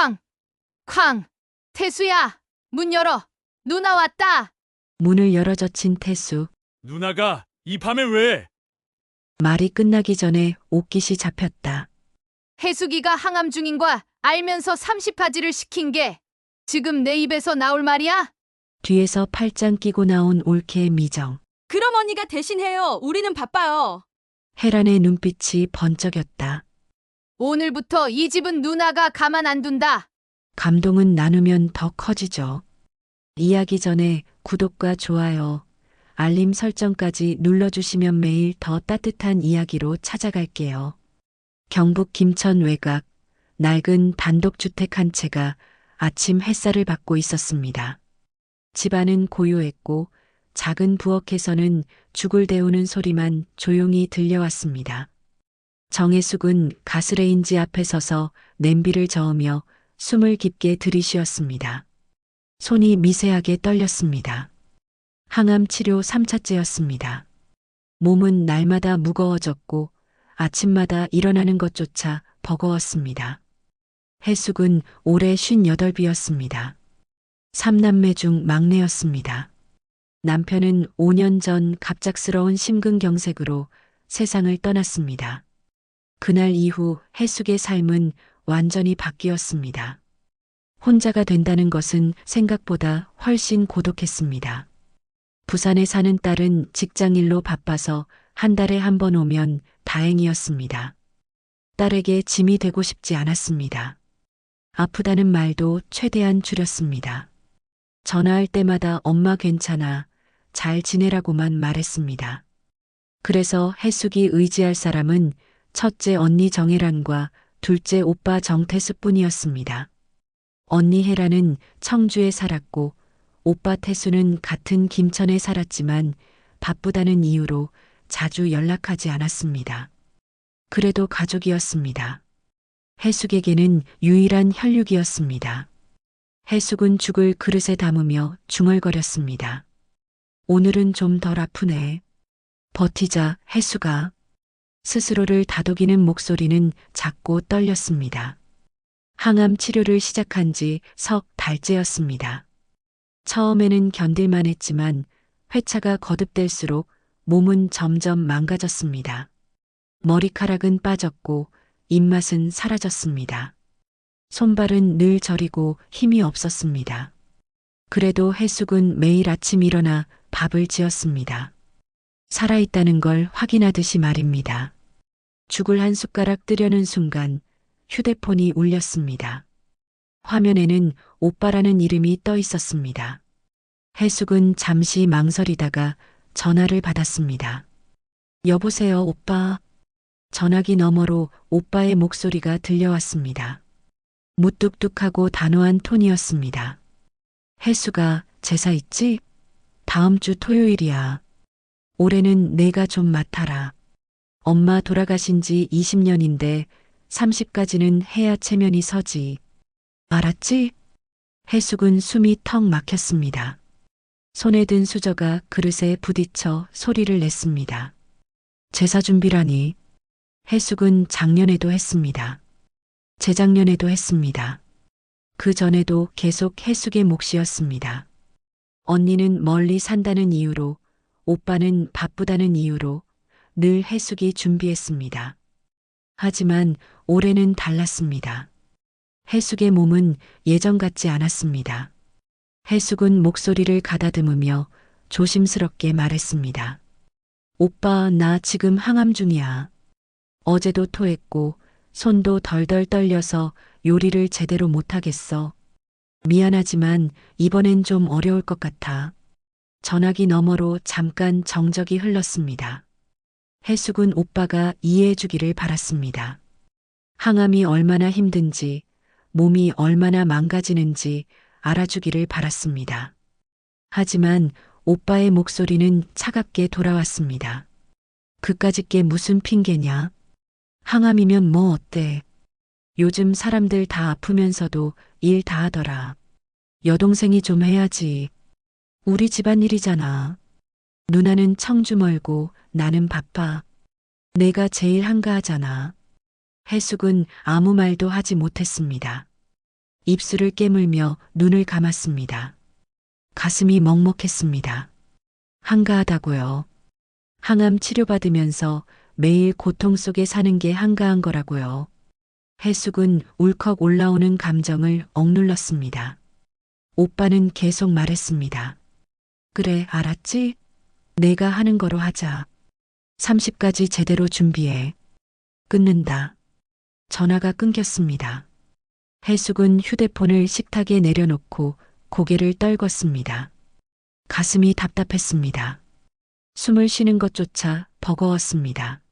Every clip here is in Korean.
쾅! 쾅! 태수야! 문 열어! 누나 왔다! 문을 열어 젖힌 태수. 누나가 이 밤에 왜? 말이 끝나기 전에 옥깃이 잡혔다. 해숙이가 항암 중인 거 알면서 30바지를 시킨 게 지금 내 입에서 나올 말이야? 뒤에서 팔짱 끼고 나온 올케의 미정. 그럼 언니가 대신해요. 우리는 바빠요. 혜란의 눈빛이 번쩍였다. 오늘부터 이 집은 누나가 가만 안 둔다. 감동은 나누면 더 커지죠. 이야기 전에 구독과 좋아요, 알림 설정까지 눌러주시면 매일 더 따뜻한 이야기로 찾아갈게요. 경북 김천 외곽, 낡은 단독주택 한 채가 아침 햇살을 받고 있었습니다. 집안은 고요했고 작은 부엌에서는 죽을 데우는 소리만 조용히 들려왔습니다. 정혜숙은 가스레인지 앞에 서서 냄비를 저으며 숨을 깊게 들이쉬었습니다. 손이 미세하게 떨렸습니다. 항암 치료 3차째였습니다. 몸은 날마다 무거워졌고 아침마다 일어나는 것조차 버거웠습니다. 혜숙은 올해 58이었습니다. 3남매 중 막내였습니다. 남편은 5년 전 갑작스러운 심근경색으로 세상을 떠났습니다. 그날 이후 혜숙의 삶은 완전히 바뀌었습니다. 혼자가 된다는 것은 생각보다 훨씬 고독했습니다. 부산에 사는 딸은 직장일로 바빠서 한 달에 한 번 오면 다행이었습니다. 딸에게 짐이 되고 싶지 않았습니다. 아프다는 말도 최대한 줄였습니다. 전화할 때마다 엄마 괜찮아, 잘 지내라고만 말했습니다. 그래서 혜숙이 의지할 사람은 첫째 언니 정혜란과 둘째 오빠 정태수뿐이었습니다. 언니 혜란은 청주에 살았고 오빠 태수는 같은 김천에 살았지만 바쁘다는 이유로 자주 연락하지 않았습니다. 그래도 가족이었습니다. 혜숙에게는 유일한 혈육이었습니다. 혜숙은 죽을 그릇에 담으며 중얼거렸습니다. 오늘은 좀 덜 아프네. 버티자, 혜숙아. 스스로를 다독이는 목소리는 작고 떨렸습니다. 항암 치료를 시작한 지 석 달째였습니다. 처음에는 견딜만 했지만 회차가 거듭될수록 몸은 점점 망가졌습니다. 머리카락은 빠졌고 입맛은 사라졌습니다. 손발은 늘 저리고 힘이 없었습니다. 그래도 혜숙은 매일 아침 일어나 밥을 지었습니다. 살아있다는 걸 확인하듯이 말입니다. 죽을 한 숟가락 뜨려는 순간 휴대폰이 울렸습니다. 화면에는 오빠라는 이름이 떠 있었습니다. 혜숙은 잠시 망설이다가 전화를 받았습니다. 여보세요, 오빠. 전화기 너머로 오빠의 목소리가 들려왔습니다. 무뚝뚝하고 단호한 톤이었습니다. 혜숙아, 제사 있지? 다음 주 토요일이야. 올해는 내가 좀 맡아라. 엄마 돌아가신 지 20년인데 30까지는 해야 체면이 서지. 알았지? 혜숙은 숨이 턱 막혔습니다. 손에 든 수저가 그릇에 부딪혀 소리를 냈습니다. 제사 준비라니. 혜숙은 작년에도 했습니다. 재작년에도 했습니다. 그 전에도 계속 혜숙의 몫이었습니다. 언니는 멀리 산다는 이유로, 오빠는 바쁘다는 이유로 늘 혜숙이 준비했습니다. 하지만 올해는 달랐습니다. 혜숙의 몸은 예전 같지 않았습니다. 혜숙은 목소리를 가다듬으며 조심스럽게 말했습니다. 오빠, 나 지금 항암 중이야. 어제도 토했고 손도 덜덜 떨려서 요리를 제대로 못하겠어. 미안하지만 이번엔 좀 어려울 것 같아. 전화기 너머로 잠깐 정적이 흘렀습니다. 혜숙은 오빠가 이해해 주기를 바랐습니다. 항암이 얼마나 힘든지, 몸이 얼마나 망가지는지 알아주기를 바랐습니다. 하지만 오빠의 목소리는 차갑게 돌아왔습니다. 그까짓 게 무슨 핑계냐? 항암이면 뭐 어때? 요즘 사람들 다 아프면서도 일 다 하더라. 여동생이 좀 해야지. 우리 집안일이잖아. 누나는 청주 멀고 나는 바빠. 내가 제일 한가하잖아. 혜숙은 아무 말도 하지 못했습니다. 입술을 깨물며 눈을 감았습니다. 가슴이 먹먹했습니다. 한가하다고요. 항암 치료받으면서 매일 고통 속에 사는 게 한가한 거라고요. 해숙은 울컥 올라오는 감정을 억눌렀습니다. 오빠는 계속 말했습니다. 그래, 알았지? 내가 하는 거로 하자. 30까지 제대로 준비해. 끊는다. 전화가 끊겼습니다. 해숙은 휴대폰을 식탁에 내려놓고 고개를 떨궜습니다. 가슴이 답답했습니다. 숨을 쉬는 것조차 버거웠습니다.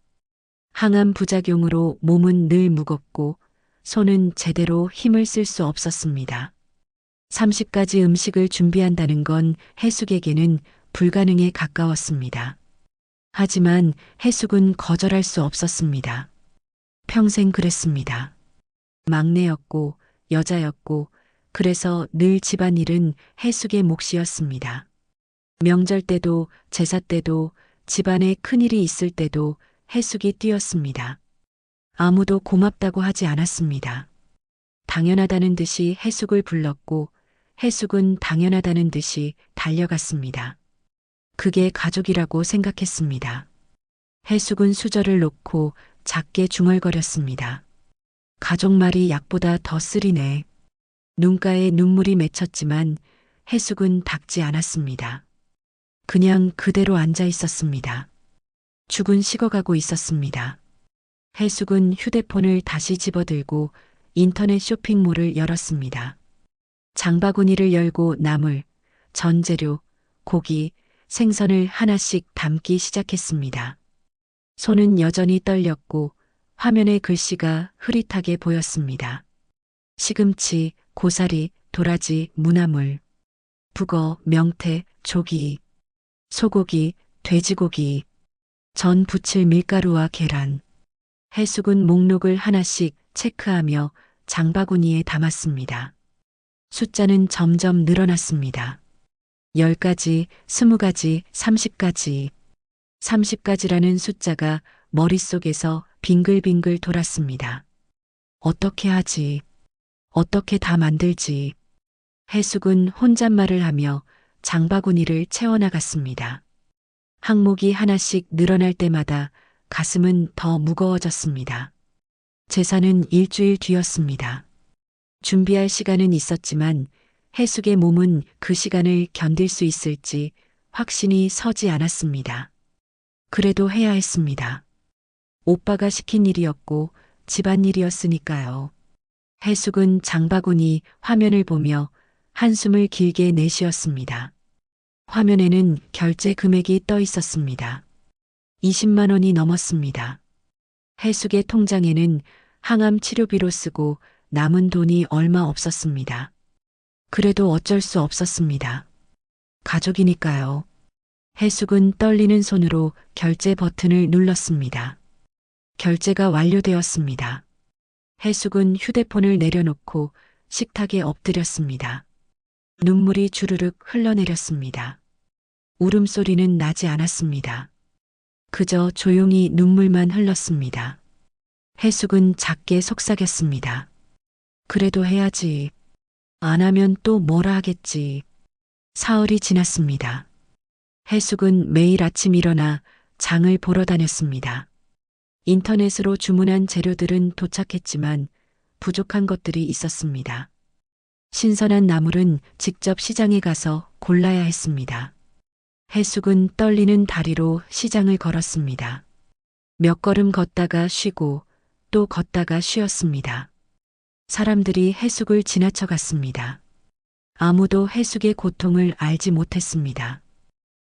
항암 부작용으로 몸은 늘 무겁고 손은 제대로 힘을 쓸 수 없었습니다. 30가지 음식을 준비한다는 건 해숙에게는 불가능에 가까웠습니다. 하지만 해숙은 거절할 수 없었습니다. 평생 그랬습니다. 막내였고 여자였고 그래서 늘 집안일은 해숙의 몫이었습니다. 명절 때도 제사 때도 집안에 큰일이 있을 때도 해숙이 뛰었습니다. 아무도 고맙다고 하지 않았습니다. 당연하다는 듯이 해숙을 불렀고 해숙은 당연하다는 듯이 달려갔습니다. 그게 가족이라고 생각했습니다. 해숙은 수저를 놓고 작게 중얼거렸습니다. 가족 말이 약보다 더 쓰리네. 눈가에 눈물이 맺혔지만 해숙은 닦지 않았습니다. 그냥 그대로 앉아 있었습니다. 죽은 식어가고 있었습니다. 해숙은 휴대폰을 다시 집어들고 인터넷 쇼핑몰을 열었습니다. 장바구니를 열고 나물, 전재료, 고기, 생선을 하나씩 담기 시작했습니다. 손은 여전히 떨렸고 화면에 글씨가 흐릿하게 보였습니다. 시금치, 고사리, 도라지, 무나물, 북어, 명태, 조기, 소고기, 돼지고기, 전 부칠 밀가루와 계란. 해숙은 목록을 하나씩 체크하며 장바구니에 담았습니다. 숫자는 점점 늘어났습니다. 10가지, 20가지, 30가지. 30가지라는 숫자가 머릿속에서 빙글빙글 돌았습니다. 어떻게 하지? 어떻게 다 만들지? 해숙은 혼잣말을 하며 장바구니를 채워나갔습니다. 항목이 하나씩 늘어날 때마다 가슴은 더 무거워졌습니다. 제사는 일주일 뒤였습니다. 준비할 시간은 있었지만 해숙의 몸은 그 시간을 견딜 수 있을지 확신이 서지 않았습니다. 그래도 해야 했습니다. 오빠가 시킨 일이었고 집안일이었으니까요. 해숙은 장바구니 화면을 보며 한숨을 길게 내쉬었습니다. 화면에는 결제 금액이 떠 있었습니다. 20만 원이 넘었습니다. 해숙의 통장에는 항암 치료비로 쓰고 남은 돈이 얼마 없었습니다. 그래도 어쩔 수 없었습니다. 가족이니까요. 해숙은 떨리는 손으로 결제 버튼을 눌렀습니다. 결제가 완료되었습니다. 해숙은 휴대폰을 내려놓고 식탁에 엎드렸습니다. 눈물이 주르륵 흘러내렸습니다. 울음소리는 나지 않았습니다. 그저 조용히 눈물만 흘렀습니다. 해숙은 작게 속삭였습니다. 그래도 해야지. 안 하면 또 뭐라 하겠지. 사흘이 지났습니다. 해숙은 매일 아침 일어나 장을 보러 다녔습니다. 인터넷으로 주문한 재료들은 도착했지만 부족한 것들이 있었습니다. 신선한 나물은 직접 시장에 가서 골라야 했습니다. 해숙은 떨리는 다리로 시장을 걸었습니다. 몇 걸음 걷다가 쉬고 또 걷다가 쉬었습니다. 사람들이 해숙을 지나쳐 갔습니다. 아무도 해숙의 고통을 알지 못했습니다.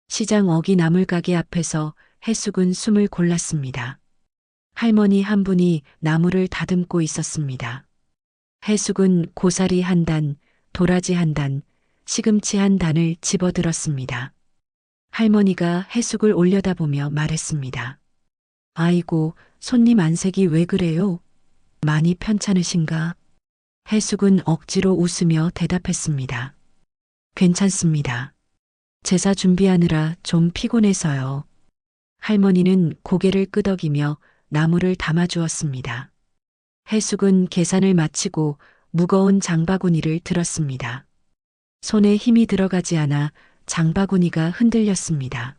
시장 어기 나물 가게 앞에서 해숙은 숨을 골랐습니다. 할머니 한 분이 나물을 다듬고 있었습니다. 해숙은 고사리 한 단, 도라지 한 단, 시금치 한 단을 집어들었습니다. 할머니가 해숙을 올려다보며 말했습니다. 아이고, 손님 안색이 왜 그래요? 많이 편찮으신가? 해숙은 억지로 웃으며 대답했습니다. 괜찮습니다. 제사 준비하느라 좀 피곤해서요. 할머니는 고개를 끄덕이며 나물을 담아주었습니다. 해숙은 계산을 마치고 무거운 장바구니를 들었습니다. 손에 힘이 들어가지 않아 장바구니가 흔들렸습니다.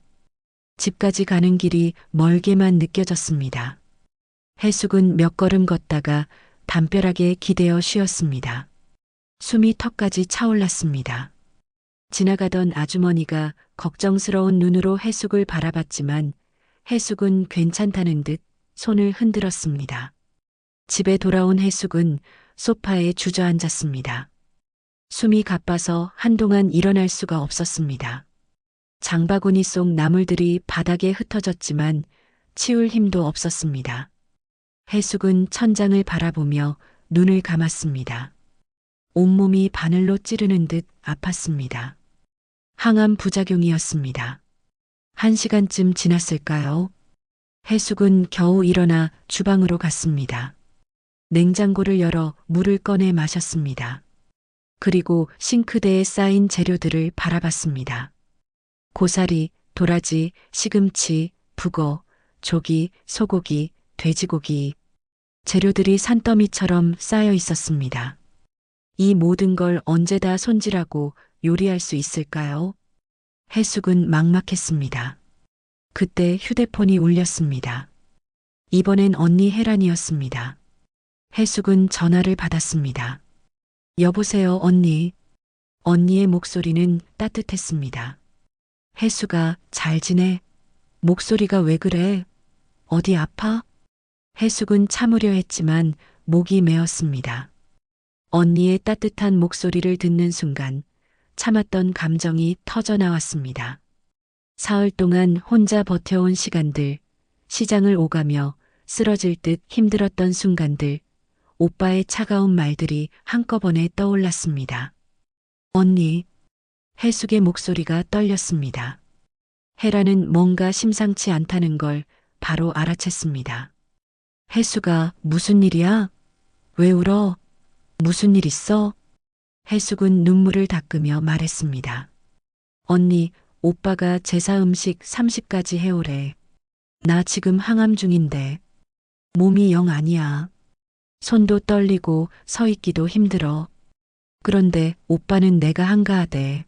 집까지 가는 길이 멀게만 느껴졌습니다. 해숙은 몇 걸음 걷다가 담벼락에 기대어 쉬었습니다. 숨이 턱까지 차올랐습니다. 지나가던 아주머니가 걱정스러운 눈으로 해숙을 바라봤지만 해숙은 괜찮다는 듯 손을 흔들었습니다. 집에 돌아온 해숙은 소파에 주저앉았습니다. 숨이 가빠서 한동안 일어날 수가 없었습니다. 장바구니 속 나물들이 바닥에 흩어졌지만 치울 힘도 없었습니다. 해숙은 천장을 바라보며 눈을 감았습니다. 온몸이 바늘로 찌르는 듯 아팠습니다. 항암 부작용이었습니다. 1시간쯤 지났을까요? 해숙은 겨우 일어나 주방으로 갔습니다. 냉장고를 열어 물을 꺼내 마셨습니다. 그리고 싱크대에 쌓인 재료들을 바라봤습니다. 고사리, 도라지, 시금치, 북어, 조기, 소고기, 돼지고기. 재료들이 산더미처럼 쌓여 있었습니다. 이 모든 걸 언제 다 손질하고 요리할 수 있을까요? 해숙은 막막했습니다. 그때 휴대폰이 울렸습니다. 이번엔 언니 혜란이었습니다. 해숙은 전화를 받았습니다. 여보세요, 언니. 언니의 목소리는 따뜻했습니다. 해숙아, 잘 지내? 목소리가 왜 그래? 어디 아파? 해숙은 참으려 했지만 목이 메었습니다. 언니의 따뜻한 목소리를 듣는 순간 참았던 감정이 터져 나왔습니다. 사흘 동안 혼자 버텨온 시간들, 시장을 오가며 쓰러질 듯 힘들었던 순간들, 오빠의 차가운 말들이 한꺼번에 떠올랐습니다. 언니, 해숙의 목소리가 떨렸습니다. 혜라는 뭔가 심상치 않다는 걸 바로 알아챘습니다. 해숙아, 무슨 일이야? 왜 울어? 무슨 일 있어? 해숙은 눈물을 닦으며 말했습니다. 언니, 오빠가 제사 음식 30가지 해오래. 나 지금 항암 중인데 몸이 영 아니야. 손도 떨리고 서 있기도 힘들어. 그런데 오빠는 내가 한가하대.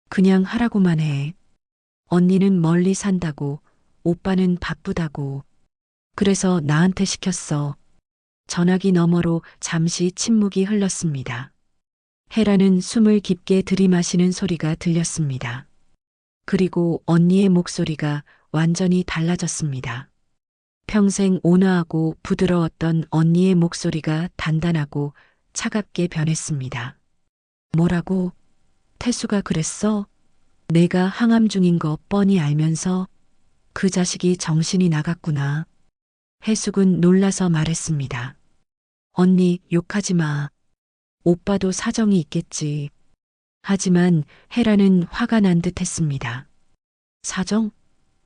그냥 하라고만 해. 언니는 멀리 산다고, 오빠는 바쁘다고. 그래서 나한테 시켰어. 전화기 너머로 잠시 침묵이 흘렀습니다. 혜라는 숨을 깊게 들이마시는 소리가 들렸습니다. 그리고 언니의 목소리가 완전히 달라졌습니다. 평생 온화하고 부드러웠던 언니의 목소리가 단단하고 차갑게 변했습니다. 뭐라고? 태수가 그랬어? 내가 항암 중인 거 뻔히 알면서 그 자식이 정신이 나갔구나. 해숙은 놀라서 말했습니다. 언니, 욕하지 마. 오빠도 사정이 있겠지. 하지만 혜라는 화가 난 듯 했습니다. 사정?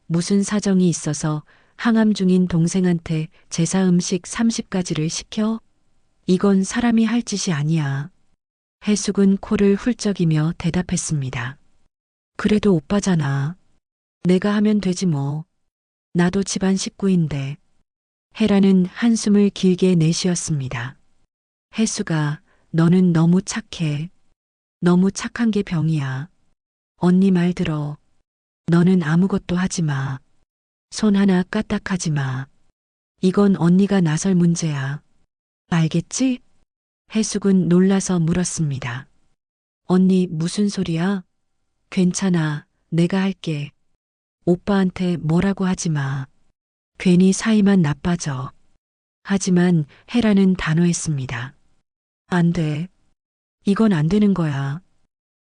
무슨 사정이 있어서 항암 중인 동생한테 제사 음식 30가지를 시켜? 이건 사람이 할 짓이 아니야. 해숙은 코를 훌쩍이며 대답했습니다. 그래도 오빠잖아. 내가 하면 되지 뭐. 나도 집안 식구인데. 혜라는 한숨을 길게 내쉬었습니다. 해숙아, 너는 너무 착해. 너무 착한 게 병이야. 언니 말 들어. 너는 아무것도 하지 마. 손 하나 까딱하지 마. 이건 언니가 나설 문제야. 알겠지? 해숙은 놀라서 물었습니다. 언니 무슨 소리야? 괜찮아. 내가 할게. 오빠한테 뭐라고 하지 마. 괜히 사이만 나빠져. 하지만 혜라는 단호했습니다. 안 돼. 이건 안 되는 거야.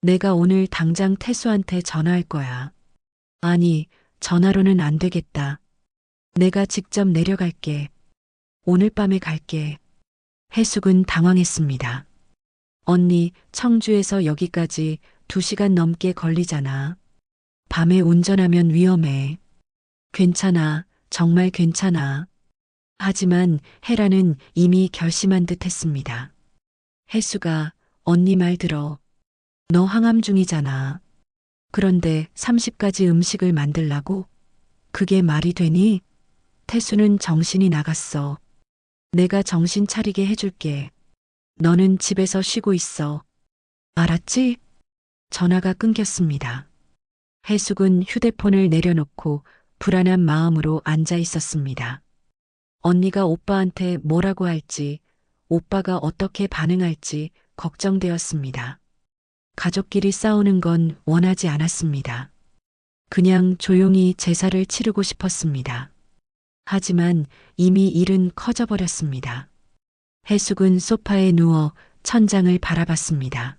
내가 오늘 당장 태수한테 전화할 거야. 아니, 전화로는 안 되겠다. 내가 직접 내려갈게. 오늘 밤에 갈게. 해숙은 당황했습니다. 언니, 청주에서 여기까지 2시간 넘게 걸리잖아. 밤에 운전하면 위험해. 괜찮아. 정말 괜찮아. 하지만 혜라는 이미 결심한 듯 했습니다. 해수가, 언니 말 들어. 너 항암 중이잖아. 그런데 30가지 음식을 만들라고? 그게 말이 되니? 태수는 정신이 나갔어. 내가 정신 차리게 해줄게. 너는 집에서 쉬고 있어. 알았지? 전화가 끊겼습니다. 해숙은 휴대폰을 내려놓고 불안한 마음으로 앉아 있었습니다. 언니가 오빠한테 뭐라고 할지, 오빠가 어떻게 반응할지 걱정되었습니다. 가족끼리 싸우는 건 원하지 않았습니다. 그냥 조용히 제사를 치르고 싶었습니다. 하지만 이미 일은 커져버렸습니다. 해숙은 소파에 누워 천장을 바라봤습니다.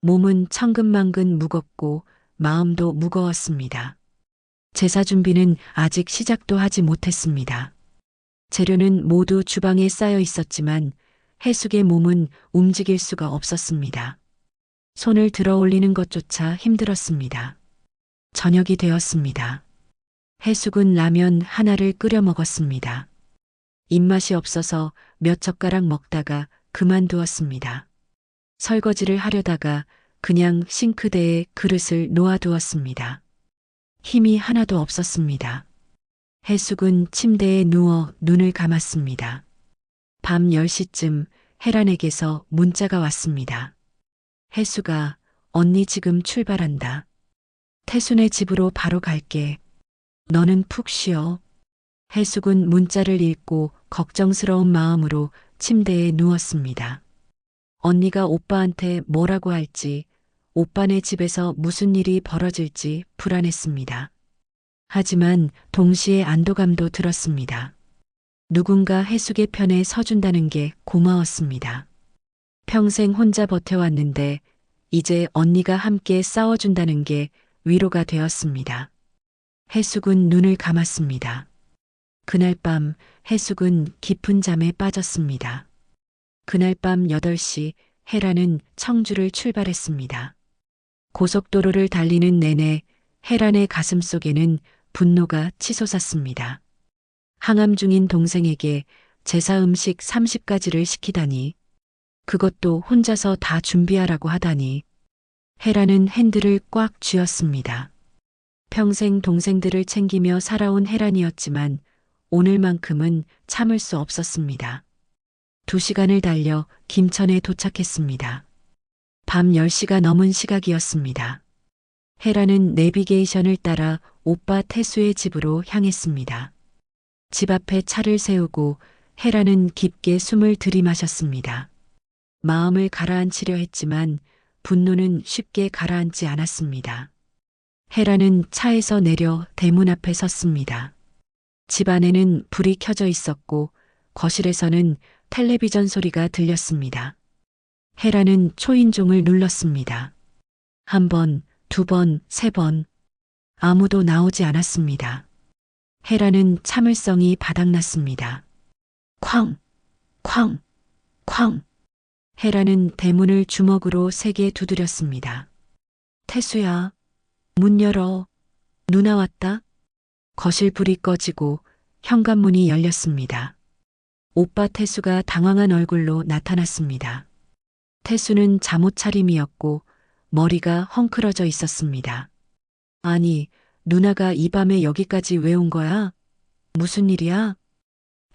몸은 천근만근 무겁고 마음도 무거웠습니다. 제사 준비는 아직 시작도 하지 못했습니다. 재료는 모두 주방에 쌓여 있었지만 해숙의 몸은 움직일 수가 없었습니다. 손을 들어 올리는 것조차 힘들었습니다. 저녁이 되었습니다. 해숙은 라면 하나를 끓여 먹었습니다. 입맛이 없어서 몇 젓가락 먹다가 그만두었습니다. 설거지를 하려다가 그냥 싱크대에 그릇을 놓아두었습니다. 힘이 하나도 없었습니다. 해숙은 침대에 누워 눈을 감았습니다. 밤 10시쯤 혜란에게서 문자가 왔습니다. 해숙아, 언니 지금 출발한다. 태순의 집으로 바로 갈게. 너는 푹 쉬어. 해숙은 문자를 읽고 걱정스러운 마음으로 침대에 누웠습니다. 언니가 오빠한테 뭐라고 할지, 오빠네 집에서 무슨 일이 벌어질지 불안했습니다. 하지만 동시에 안도감도 들었습니다. 누군가 해숙의 편에 서준다는 게 고마웠습니다. 평생 혼자 버텨왔는데 이제 언니가 함께 싸워준다는 게 위로가 되었습니다. 해숙은 눈을 감았습니다. 그날 밤 해숙은 깊은 잠에 빠졌습니다. 그날 밤 8시 혜란은 청주를 출발했습니다. 고속도로를 달리는 내내 혜란의 가슴속에는 분노가 치솟았습니다. 항암 중인 동생에게 제사 음식 30가지를 시키다니, 그것도 혼자서 다 준비하라고 하다니. 혜란은 핸들을 꽉 쥐었습니다. 평생 동생들을 챙기며 살아온 혜란이었지만 오늘만큼은 참을 수 없었습니다. 2시간을 달려 김천에 도착했습니다. 밤 10시가 넘은 시각이었습니다. 혜란은 내비게이션을 따라 오빠 태수의 집으로 향했습니다. 집 앞에 차를 세우고 혜란은 깊게 숨을 들이마셨습니다. 마음을 가라앉히려 했지만 분노는 쉽게 가라앉지 않았습니다. 혜란은 차에서 내려 대문 앞에 섰습니다. 집 안에는 불이 켜져 있었고 거실에서는 텔레비전 소리가 들렸습니다. 혜란은 초인종을 눌렀습니다. 1번, 2번, 3번. 아무도 나오지 않았습니다. 혜란은 참을성이 바닥났습니다. 쾅! 쾅! 쾅! 혜란은 대문을 주먹으로 세게 두드렸습니다. 태수야, 문 열어. 누나 왔다. 거실 불이 꺼지고 현관문이 열렸습니다. 오빠 태수가 당황한 얼굴로 나타났습니다. 태수는 잠옷 차림이었고 머리가 헝클어져 있었습니다. 아니, 누나가 이 밤에 여기까지 왜 온 거야? 무슨 일이야?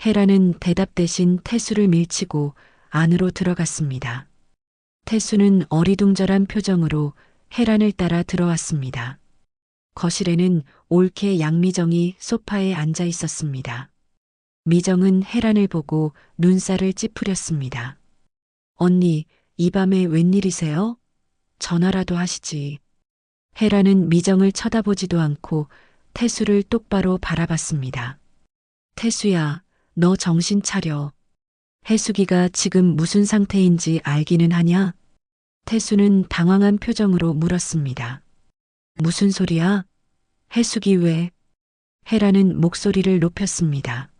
혜란은 대답 대신 태수를 밀치고 안으로 들어갔습니다. 태수는 어리둥절한 표정으로 혜란을 따라 들어왔습니다. 거실에는 올케 양미정이 소파에 앉아 있었습니다. 미정은 혜란을 보고 눈살을 찌푸렸습니다. 언니, 이 밤에 웬일이세요? 전화라도 하시지. 혜란은 미정을 쳐다보지도 않고 태수를 똑바로 바라봤습니다. 태수야, 너 정신 차려. 해숙이가 지금 무슨 상태인지 알기는 하냐? 태수는 당황한 표정으로 물었습니다. 무슨 소리야? 해숙이 왜? 혜란은 목소리를 높였습니다.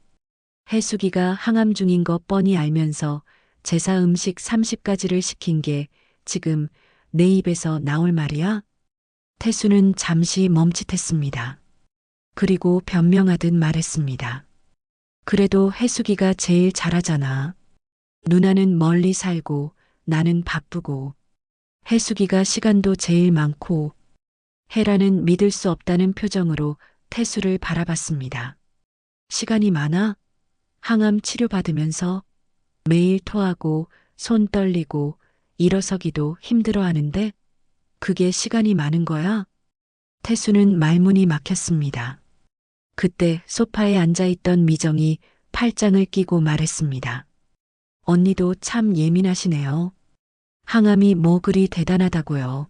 해숙이가 항암 중인 거 뻔히 알면서 제사 음식 30가지를 시킨 게 지금 내 입에서 나올 말이야? 태수는 잠시 멈칫했습니다. 그리고 변명하듯 말했습니다. 그래도 해숙이가 제일 잘하잖아. 누나는 멀리 살고 나는 바쁘고 해숙이가 시간도 제일 많고. 혜란은 믿을 수 없다는 표정으로 태수를 바라봤습니다. 시간이 많아? 항암 치료받으면서 매일 토하고 손 떨리고 일어서기도 힘들어 하는데 그게 시간이 많은 거야? 태수는 말문이 막혔습니다. 그때 소파에 앉아있던 미정이 팔짱을 끼고 말했습니다. 언니도 참 예민하시네요. 항암이 뭐 그리 대단하다고요.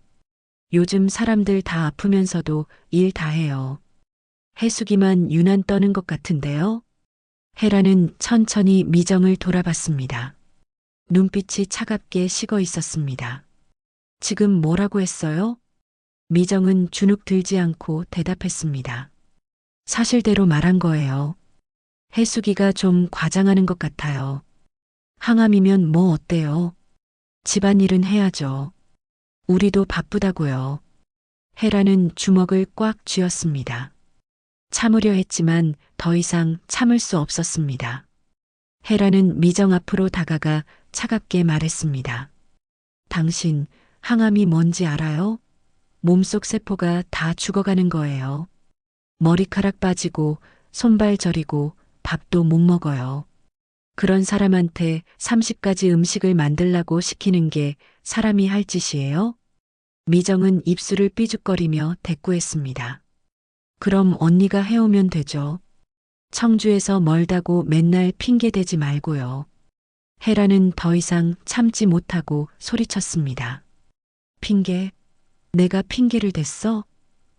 요즘 사람들 다 아프면서도 일 다 해요. 해수기만 유난 떠는 것 같은데요. 헤라는 천천히 미정을 돌아봤습니다. 눈빛이 차갑게 식어 있었습니다. 지금 뭐라고 했어요? 미정은 주눅 들지 않고 대답했습니다. 사실대로 말한 거예요. 해수기가 좀 과장하는 것 같아요. 항암이면 뭐 어때요? 집안일은 해야죠. 우리도 바쁘다고요. 헤라는 주먹을 꽉 쥐었습니다. 참으려 했지만 더 이상 참을 수 없었습니다. 헤라는 미정 앞으로 다가가 차갑게 말했습니다. 당신 항암이 뭔지 알아요? 몸속 세포가 다 죽어가는 거예요. 머리카락 빠지고 손발 저리고 밥도 못 먹어요. 그런 사람한테 30가지 음식을 만들라고 시키는 게 사람이 할 짓이에요? 미정은 입술을 삐죽거리며 대꾸했습니다. 그럼 언니가 해오면 되죠. 청주에서 멀다고 맨날 핑계대지 말고요. 헤라는 더 이상 참지 못하고 소리쳤습니다. 핑계? 내가 핑계를 댔어?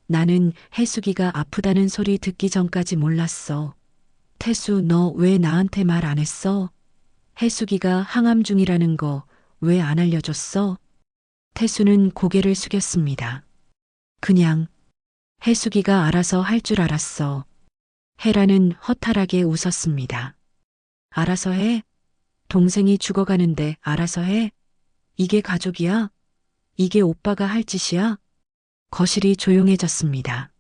나는 해수기가 아프다는 소리 듣기 전까지 몰랐어. 태수, 너 왜 나한테 말 안 했어? 해수기가 항암 중이라는 거 왜 안 알려줬어? 태수는 고개를 숙였습니다. 그냥 해수기가 알아서 할 줄 알았어. 헤라는 허탈하게 웃었습니다. 알아서 해? 동생이 죽어가는데 알아서 해? 이게 가족이야? 이게 오빠가 할 짓이야? 거실이 조용해졌습니다.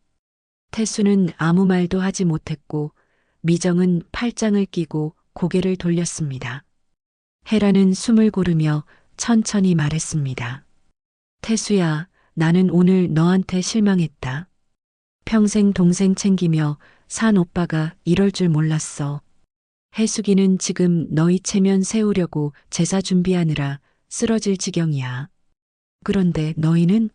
태수는 아무 말도 하지 못했고 미정은 팔짱을 끼고 고개를 돌렸습니다. 헤라는 숨을 고르며 천천히 말했습니다. 태수야, 나는 오늘 너한테 실망했다. 평생 동생 챙기며 산 오빠가 이럴 줄 몰랐어. 해수기는 지금 너희 체면 세우려고 제사 준비하느라 쓰러질 지경이야. 그런데 너희는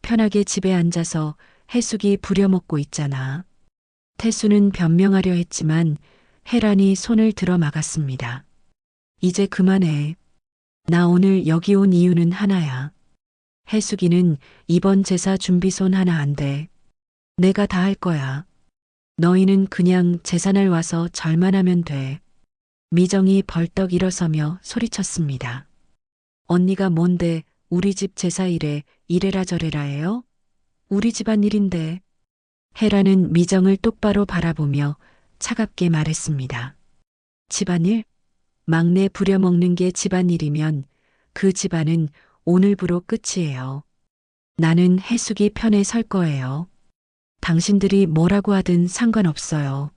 편하게 집에 앉아서 해수기 부려먹고 있잖아. 태수는 변명하려 했지만 헤란이 손을 들어 막았습니다. 이제 그만해. 나 오늘 여기 온 이유는 하나야. 해수기는 이번 제사 준비손 하나 안 돼. 내가 다 할 거야. 너희는 그냥 제사날 와서 절만 하면 돼. 미정이 벌떡 일어서며 소리쳤습니다. 언니가 뭔데 우리 집 제사일에 이래라 저래라 해요? 우리 집안 일인데. 헤라는 미정을 똑바로 바라보며 차갑게 말했습니다. 집안일? 막내 부려먹는 게 집안일이면 그 집안은 오늘부로 끝이에요. 나는 해수기 편에 설 거예요. 당신들이 뭐라고 하든 상관없어요.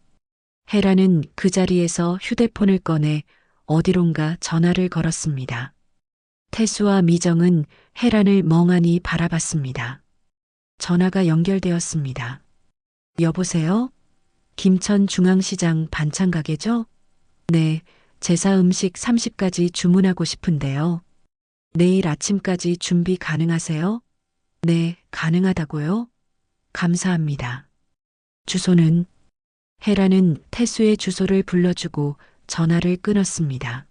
헤라는 그 자리에서 휴대폰을 꺼내 어디론가 전화를 걸었습니다. 태수와 미정은 헤란을 멍하니 바라봤습니다. 전화가 연결되었습니다. 여보세요? 김천중앙시장 반찬 가게죠? 네, 제사 음식 30가지 주문하고 싶은데요. 내일 아침까지 준비 가능하세요? 네, 가능하다고요? 감사합니다. 주소는? 헤라는 태수의 주소를 불러주고 전화를 끊었습니다.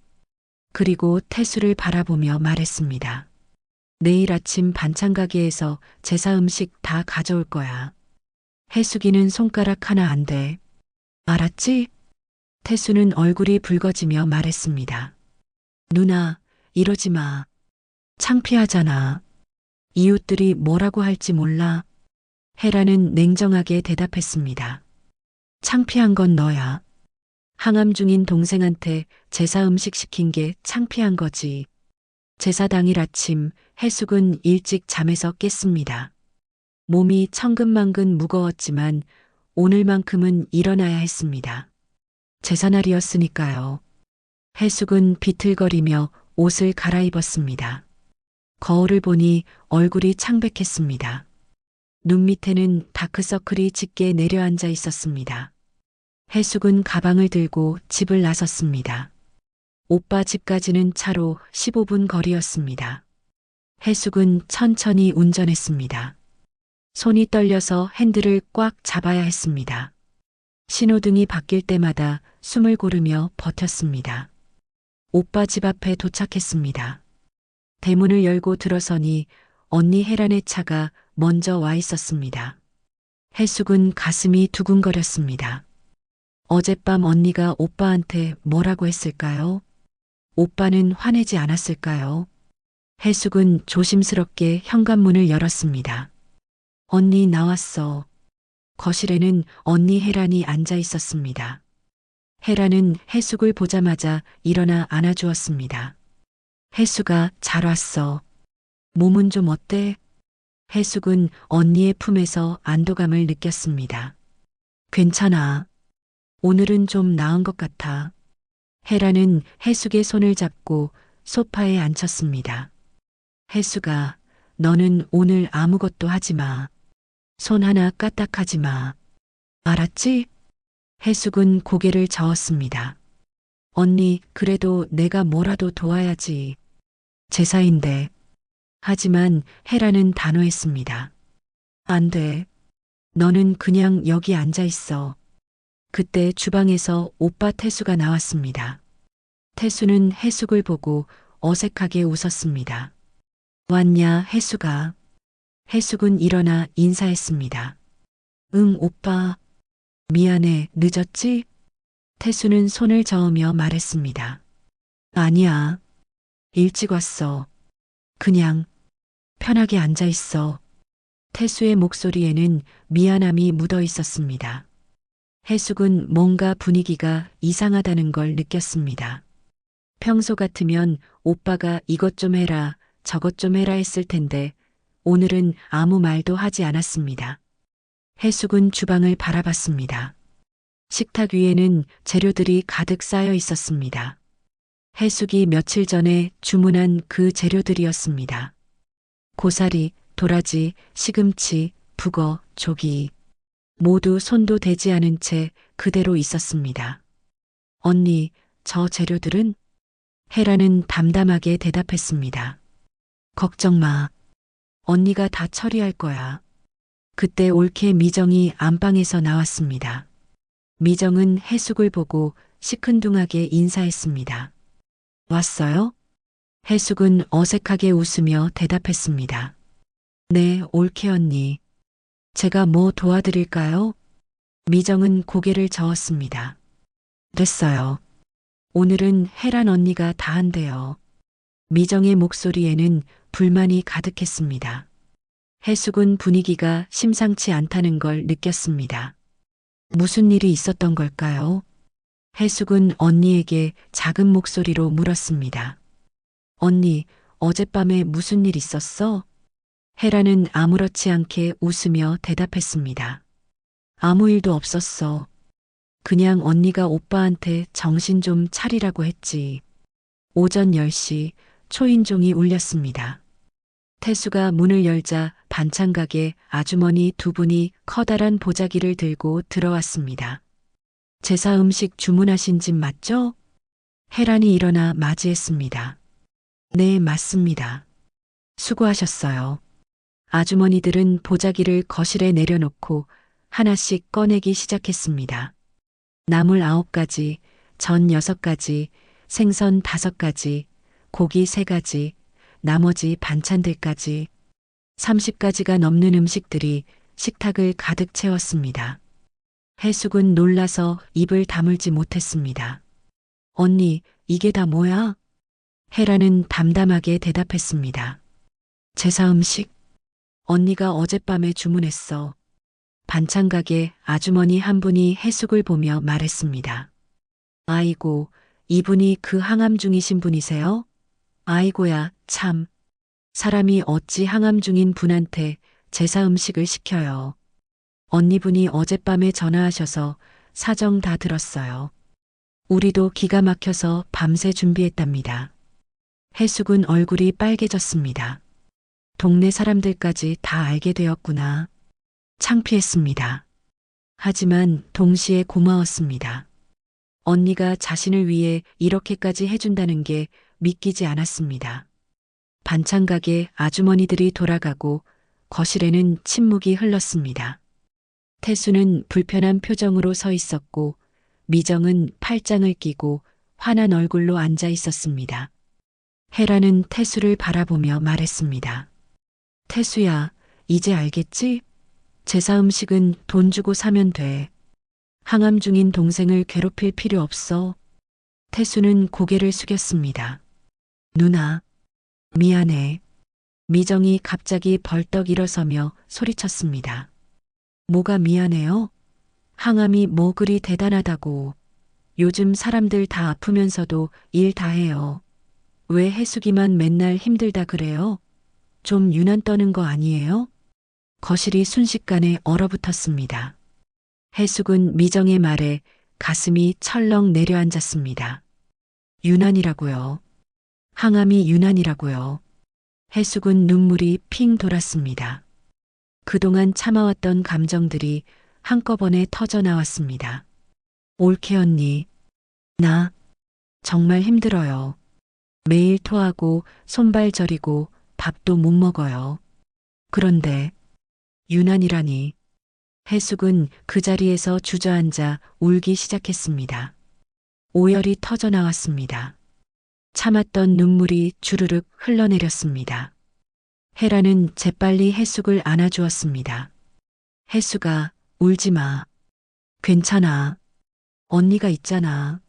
그리고 태수를 바라보며 말했습니다. 내일 아침 반찬 가게에서 제사 음식 다 가져올 거야. 해수기는 손가락 하나 안 돼. 알았지? 태수는 얼굴이 붉어지며 말했습니다. 누나, 이러지 마. 창피하잖아. 이웃들이 뭐라고 할지 몰라. 헤라는 냉정하게 대답했습니다. 창피한 건 너야. 항암 중인 동생한테 제사 음식 시킨 게 창피한 거지. 제사 당일 아침 해숙은 일찍 잠에서 깼습니다. 몸이 천근만근 무거웠지만 오늘만큼은 일어나야 했습니다. 제사날이었으니까요. 해숙은 비틀거리며 옷을 갈아입었습니다. 거울을 보니 얼굴이 창백했습니다. 눈 밑에는 다크서클이 짙게 내려앉아 있었습니다. 해숙은 가방을 들고 집을 나섰습니다. 오빠 집까지는 차로 15분 거리였습니다. 해숙은 천천히 운전했습니다. 손이 떨려서 핸들을 꽉 잡아야 했습니다. 신호등이 바뀔 때마다 숨을 고르며 버텼습니다. 오빠 집 앞에 도착했습니다. 대문을 열고 들어서니 언니 혜란의 차가 먼저 와 있었습니다. 해숙은 가슴이 두근거렸습니다. 어젯밤 언니가 오빠한테 뭐라고 했을까요? 오빠는 화내지 않았을까요? 해숙은 조심스럽게 현관문을 열었습니다. 언니 나왔어. 거실에는 언니 혜란이 앉아 있었습니다. 혜란은 해숙을 보자마자 일어나 안아주었습니다. 해숙아, 잘 왔어. 몸은 좀 어때? 해숙은 언니의 품에서 안도감을 느꼈습니다. 괜찮아. 오늘은 좀 나은 것 같아. 혜란은 해숙의 손을 잡고 소파에 앉혔습니다. 해숙아, 너는 오늘 아무것도 하지 마. 손 하나 까딱하지 마. 알았지? 해숙은 고개를 저었습니다. 언니, 그래도 내가 뭐라도 도와야지. 제사인데. 하지만 혜란은 단호했습니다. 안 돼. 너는 그냥 여기 앉아 있어. 그때 주방에서 오빠 태수가 나왔습니다. 태수는 해숙을 보고 어색하게 웃었습니다. 왔냐, 해숙아. 해숙은 일어나 인사했습니다. 응, 오빠. 미안해, 늦었지? 태수는 손을 저으며 말했습니다. 아니야. 일찍 왔어. 그냥 편하게 앉아 있어. 태수의 목소리에는 미안함이 묻어 있었습니다. 해숙은 뭔가 분위기가 이상하다는 걸 느꼈습니다. 평소 같으면 오빠가 이것 좀 해라, 저것 좀 해라 했을 텐데 오늘은 아무 말도 하지 않았습니다. 해숙은 주방을 바라봤습니다. 식탁 위에는 재료들이 가득 쌓여 있었습니다. 해숙이 며칠 전에 주문한 그 재료들이었습니다. 고사리, 도라지, 시금치, 북어, 조기. 모두 손도 대지 않은 채 그대로 있었습니다. 언니, 저 재료들은? 혜란은 담담하게 대답했습니다. 걱정 마. 언니가 다 처리할 거야. 그때 올케 미정이 안방에서 나왔습니다. 미정은 해숙을 보고 시큰둥하게 인사했습니다. 왔어요? 해숙은 어색하게 웃으며 대답했습니다. 네, 올케 언니. 제가 뭐 도와드릴까요? 미정은 고개를 저었습니다. 됐어요. 오늘은 혜란 언니가 다 한대요. 미정의 목소리에는 불만이 가득했습니다. 해숙은 분위기가 심상치 않다는 걸 느꼈습니다. 무슨 일이 있었던 걸까요? 해숙은 언니에게 작은 목소리로 물었습니다. 언니, 어젯밤에 무슨 일 있었어? 혜란은 아무렇지 않게 웃으며 대답했습니다. 아무 일도 없었어. 그냥 언니가 오빠한테 정신 좀 차리라고 했지. 오전 10시 초인종이 울렸습니다. 태수가 문을 열자 반찬가게 아주머니 두 분이 커다란 보자기를 들고 들어왔습니다. 제사 음식 주문하신 집 맞죠? 혜란이 일어나 맞이했습니다. 네, 맞습니다. 수고하셨어요. 아주머니들은 보자기를 거실에 내려놓고 하나씩 꺼내기 시작했습니다. 나물 9가지, 전 6가지, 생선 5가지, 고기 3가지, 나머지 반찬들까지 30가지가 넘는 음식들이 식탁을 가득 채웠습니다. 해숙은 놀라서 입을 다물지 못했습니다. 언니, 이게 다 뭐야? 혜란은 담담하게 대답했습니다. 제사 음식. 언니가 어젯밤에 주문했어. 반찬가게 아주머니 한 분이 해숙을 보며 말했습니다. 아이고, 이분이 그 항암 중이신 분이세요? 아이고야, 참. 사람이 어찌 항암 중인 분한테 제사 음식을 시켜요. 언니분이 어젯밤에 전화하셔서 사정 다 들었어요. 우리도 기가 막혀서 밤새 준비했답니다. 해숙은 얼굴이 빨개졌습니다. 동네 사람들까지 다 알게 되었구나. 창피했습니다. 하지만 동시에 고마웠습니다. 언니가 자신을 위해 이렇게까지 해준다는 게 믿기지 않았습니다. 반찬 가게 아주머니들이 돌아가고 거실에는 침묵이 흘렀습니다. 태수는 불편한 표정으로 서 있었고 미정은 팔짱을 끼고 화난 얼굴로 앉아 있었습니다. 혜라는 태수를 바라보며 말했습니다. 태수야, 이제 알겠지? 제사 음식은 돈 주고 사면 돼. 항암 중인 동생을 괴롭힐 필요 없어. 태수는 고개를 숙였습니다. 누나, 미안해. 미정이 갑자기 벌떡 일어서며 소리쳤습니다. 뭐가 미안해요? 항암이 뭐 그리 대단하다고. 요즘 사람들 다 아프면서도 일 다 해요. 왜 해숙이만 맨날 힘들다 그래요? 좀 유난 떠는 거 아니에요? 거실이 순식간에 얼어붙었습니다. 해숙은 미정의 말에 가슴이 철렁 내려앉았습니다. 유난이라고요. 항암이 유난이라고요. 해숙은 눈물이 핑 돌았습니다. 그동안 참아왔던 감정들이 한꺼번에 터져 나왔습니다. 올케 언니, 나 정말 힘들어요. 매일 토하고 손발 저리고 밥도 못 먹어요. 그런데 유난이라니. 해숙은 그 자리에서 주저앉아 울기 시작했습니다. 오열이 터져 나왔습니다. 참았던 눈물이 주르륵 흘러내렸습니다. 혜라는 재빨리 해숙을 안아주었습니다. 해숙아, 울지 마. 괜찮아. 언니가 있잖아.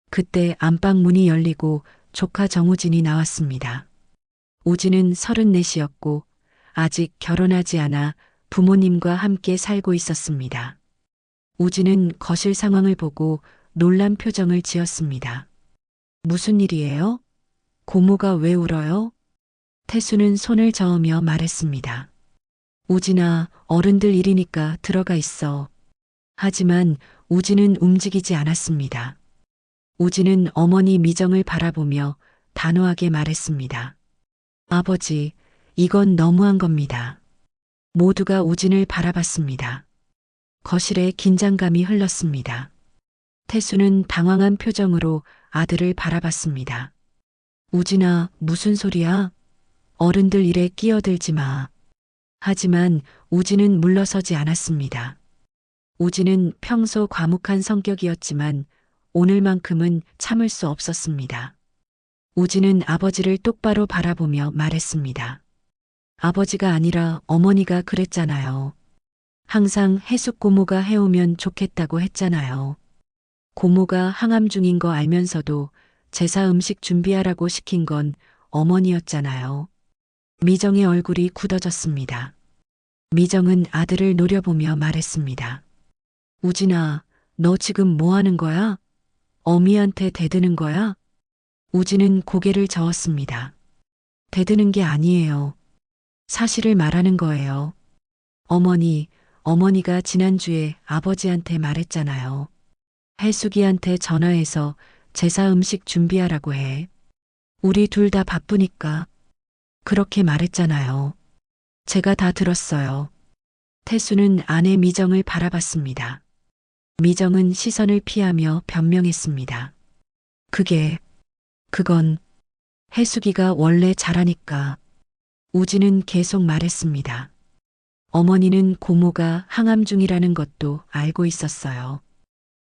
그때 안방 문이 열리고 조카 정우진이 나왔습니다. 우진은 34이었고 아직 결혼하지 않아 부모님과 함께 살고 있었습니다. 우진은 거실 상황을 보고 놀란 표정을 지었습니다. 무슨 일이에요? 고모가 왜 울어요? 태수는 손을 저으며 말했습니다. 우진아, 어른들 일이니까 들어가 있어. 하지만 우진은 움직이지 않았습니다. 우진은 어머니 미정을 바라보며 단호하게 말했습니다. 아버지, 이건 너무한 겁니다. 모두가 우진을 바라봤습니다. 거실에 긴장감이 흘렀습니다. 태수는 당황한 표정으로 아들을 바라봤습니다. 우진아, 무슨 소리야? 어른들 일에 끼어들지 마. 하지만 우진은 물러서지 않았습니다. 우진은 평소 과묵한 성격이었지만 오늘만큼은 참을 수 없었습니다. 우진은 아버지를 똑바로 바라보며 말했습니다. 아버지가 아니라 어머니가 그랬잖아요. 항상 해숙 고모가 해오면 좋겠다고 했잖아요. 고모가 항암 중인 거 알면서도 제사 음식 준비하라고 시킨 건 어머니였잖아요. 미정의 얼굴이 굳어졌습니다. 미정은 아들을 노려보며 말했습니다. 우진아, 너 지금 뭐 하는 거야? 어미한테 대드는 거야? 우진은 고개를 저었습니다. 대드는 게 아니에요. 사실을 말하는 거예요. 어머니가 지난주에 아버지한테 말했잖아요. 해숙이한테 전화해서 제사 음식 준비하라고 해. 우리 둘 다 바쁘니까. 그렇게 말했잖아요. 제가 다 들었어요. 태수는 아내 미정을 바라봤습니다. 미정은 시선을 피하며 변명했습니다. 그건 해숙이가 원래 잘하니까. 우진은 계속 말했습니다. 어머니는 고모가 항암 중이라는 것도 알고 있었어요.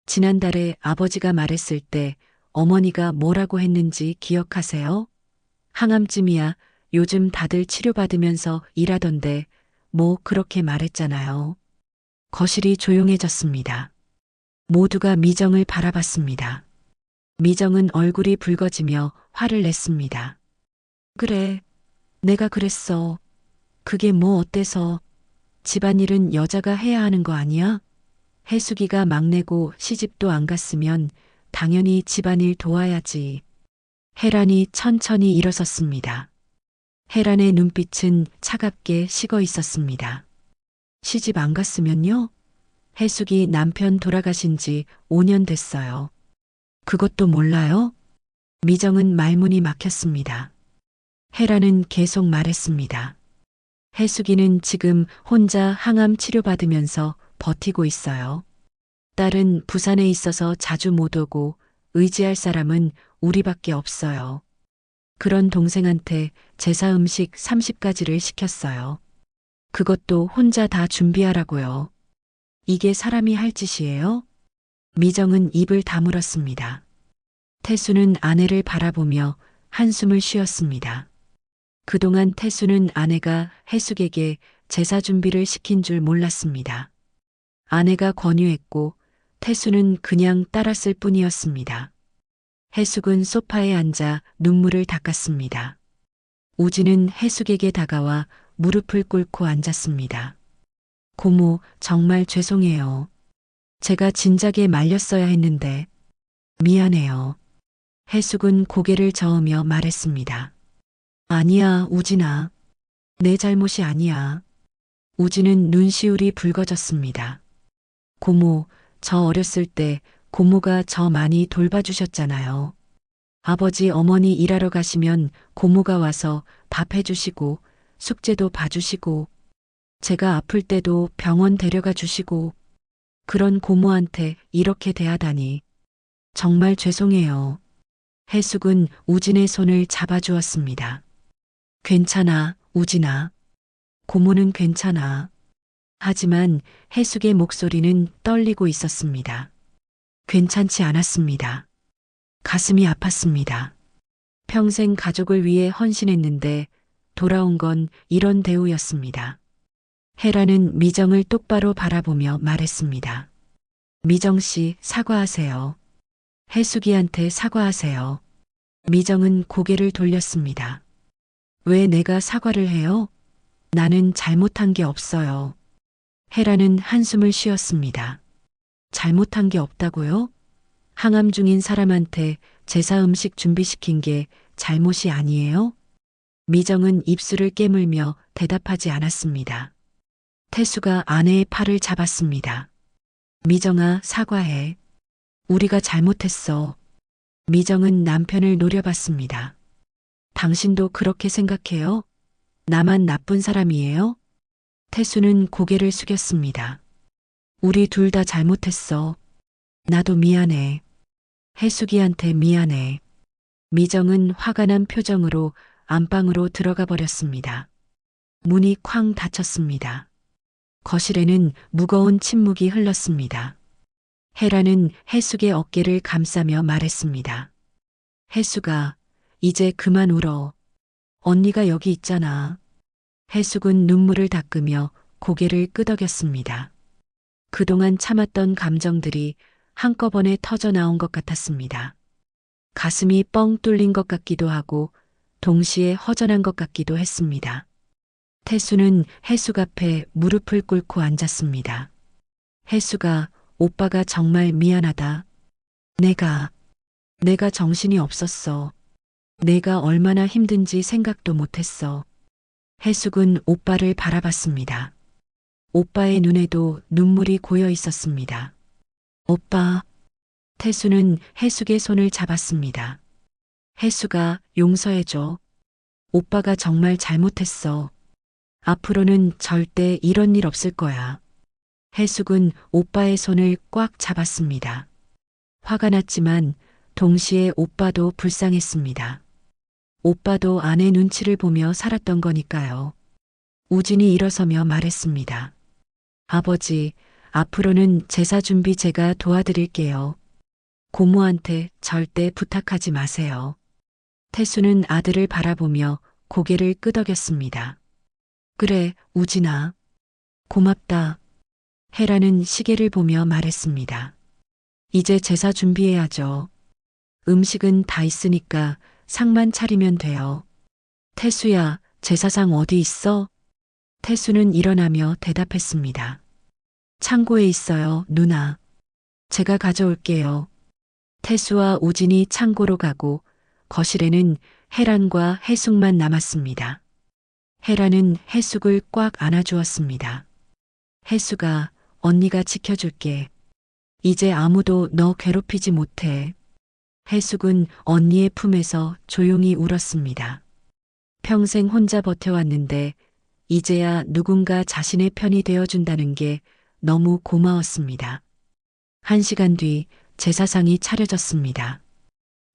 지난달에 아버지가 말했을 때 어머니가 뭐라고 했는지 기억하세요? 항암쯤이야 요즘 다들 치료받으면서 일하던데 뭐 그렇게 말했잖아요. 거실이 조용해졌습니다. 모두가 미정을 바라봤습니다. 미정은 얼굴이 붉어지며 화를 냈습니다. 그래, 내가 그랬어. 그게 뭐 어때서. 집안일은 여자가 해야 하는 거 아니야? 해숙이가 막내고 시집도 안 갔으면 당연히 집안일 도와야지. 혜란이 천천히 일어섰습니다. 혜란의 눈빛은 차갑게 식어 있었습니다. 시집 안 갔으면요? 해숙이 남편 돌아가신 지 5년 됐어요. 그것도 몰라요? 미정은 말문이 막혔습니다. 혜란은 계속 말했습니다. 해숙이는 지금 혼자 항암 치료받으면서 버티고 있어요. 딸은 부산에 있어서 자주 못 오고 의지할 사람은 우리밖에 없어요. 그런 동생한테 제사 음식 30가지를 시켰어요. 그것도 혼자 다 준비하라고요. 이게 사람이 할 짓이에요? 미정은 입을 다물었습니다. 태수는 아내를 바라보며 한숨을 쉬었습니다. 그동안 태수는 아내가 해숙에게 제사 준비를 시킨 줄 몰랐습니다. 아내가 권유했고 태수는 그냥 따랐을 뿐이었습니다. 해숙은 소파에 앉아 눈물을 닦았습니다. 우진은 해숙에게 다가와 무릎을 꿇고 앉았습니다. 고모, 정말 죄송해요. 제가 진작에 말렸어야 했는데 미안해요. 해숙은 고개를 저으며 말했습니다. 아니야, 우진아. 내 잘못이 아니야. 우진은 눈시울이 붉어졌습니다. 고모, 저 어렸을 때 고모가 저 많이 돌봐주셨잖아요. 아버지, 어머니 일하러 가시면 고모가 와서 밥 해주시고 숙제도 봐주시고 제가 아플 때도 병원 데려가 주시고 그런 고모한테 이렇게 대하다니 정말 죄송해요. 해숙은 우진의 손을 잡아주었습니다. 괜찮아, 우진아. 고모는 괜찮아. 하지만 해숙의 목소리는 떨리고 있었습니다. 괜찮지 않았습니다. 가슴이 아팠습니다. 평생 가족을 위해 헌신했는데 돌아온 건 이런 대우였습니다. 혜라는 미정을 똑바로 바라보며 말했습니다. 미정 씨, 사과하세요. 해숙이한테 사과하세요. 미정은 고개를 돌렸습니다. 왜 내가 사과를 해요? 나는 잘못한 게 없어요. 혜라는 한숨을 쉬었습니다. 잘못한 게 없다고요? 항암 중인 사람한테 제사 음식 준비시킨 게 잘못이 아니에요? 미정은 입술을 깨물며 대답하지 않았습니다. 태수가 아내의 팔을 잡았습니다. 미정아, 사과해. 우리가 잘못했어. 미정은 남편을 노려봤습니다. 당신도 그렇게 생각해요? 나만 나쁜 사람이에요? 태수는 고개를 숙였습니다. 우리 둘 다 잘못했어. 나도 미안해. 해숙이한테 미안해. 미정은 화가 난 표정으로 안방으로 들어가 버렸습니다. 문이 쾅 닫혔습니다. 거실에는 무거운 침묵이 흘렀습니다. 혜라는 해숙의 어깨를 감싸며 말했습니다. 해숙아, 이제 그만 울어. 언니가 여기 있잖아. 해숙은 눈물을 닦으며 고개를 끄덕였습니다. 그동안 참았던 감정들이 한꺼번에 터져 나온 것 같았습니다. 가슴이 뻥 뚫린 것 같기도 하고 동시에 허전한 것 같기도 했습니다. 태수는 해숙 앞에 무릎을 꿇고 앉았습니다. 해숙아, 오빠가 정말 미안하다. 내가 정신이 없었어. 내가 얼마나 힘든지 생각도 못했어. 해숙은 오빠를 바라봤습니다. 오빠의 눈에도 눈물이 고여 있었습니다. 오빠. 태수는 해숙의 손을 잡았습니다. 해숙아, 용서해줘. 오빠가 정말 잘못했어. 앞으로는 절대 이런 일 없을 거야. 해숙은 오빠의 손을 꽉 잡았습니다. 화가 났지만 동시에 오빠도 불쌍했습니다. 오빠도 아내 눈치를 보며 살았던 거니까요. 우진이 일어서며 말했습니다. 아버지, 앞으로는 제사 준비 제가 도와드릴게요. 고모한테 절대 부탁하지 마세요. 태수는 아들을 바라보며 고개를 끄덕였습니다. 그래, 우진아. 고맙다. 혜라는 시계를 보며 말했습니다. 이제 제사 준비해야죠. 음식은 다 있으니까 상만 차리면 돼요. 태수야, 제사상 어디 있어? 태수는 일어나며 대답했습니다. 창고에 있어요, 누나. 제가 가져올게요. 태수와 우진이 창고로 가고 거실에는 혜란과 해숙만 남았습니다. 혜란은 해숙을 꽉 안아주었습니다. 해숙아, 언니가 지켜줄게. 이제 아무도 너 괴롭히지 못해. 해숙은 언니의 품에서 조용히 울었습니다. 평생 혼자 버텨왔는데 이제야 누군가 자신의 편이 되어준다는 게 너무 고마웠습니다. 1시간 뒤 제사상이 차려졌습니다.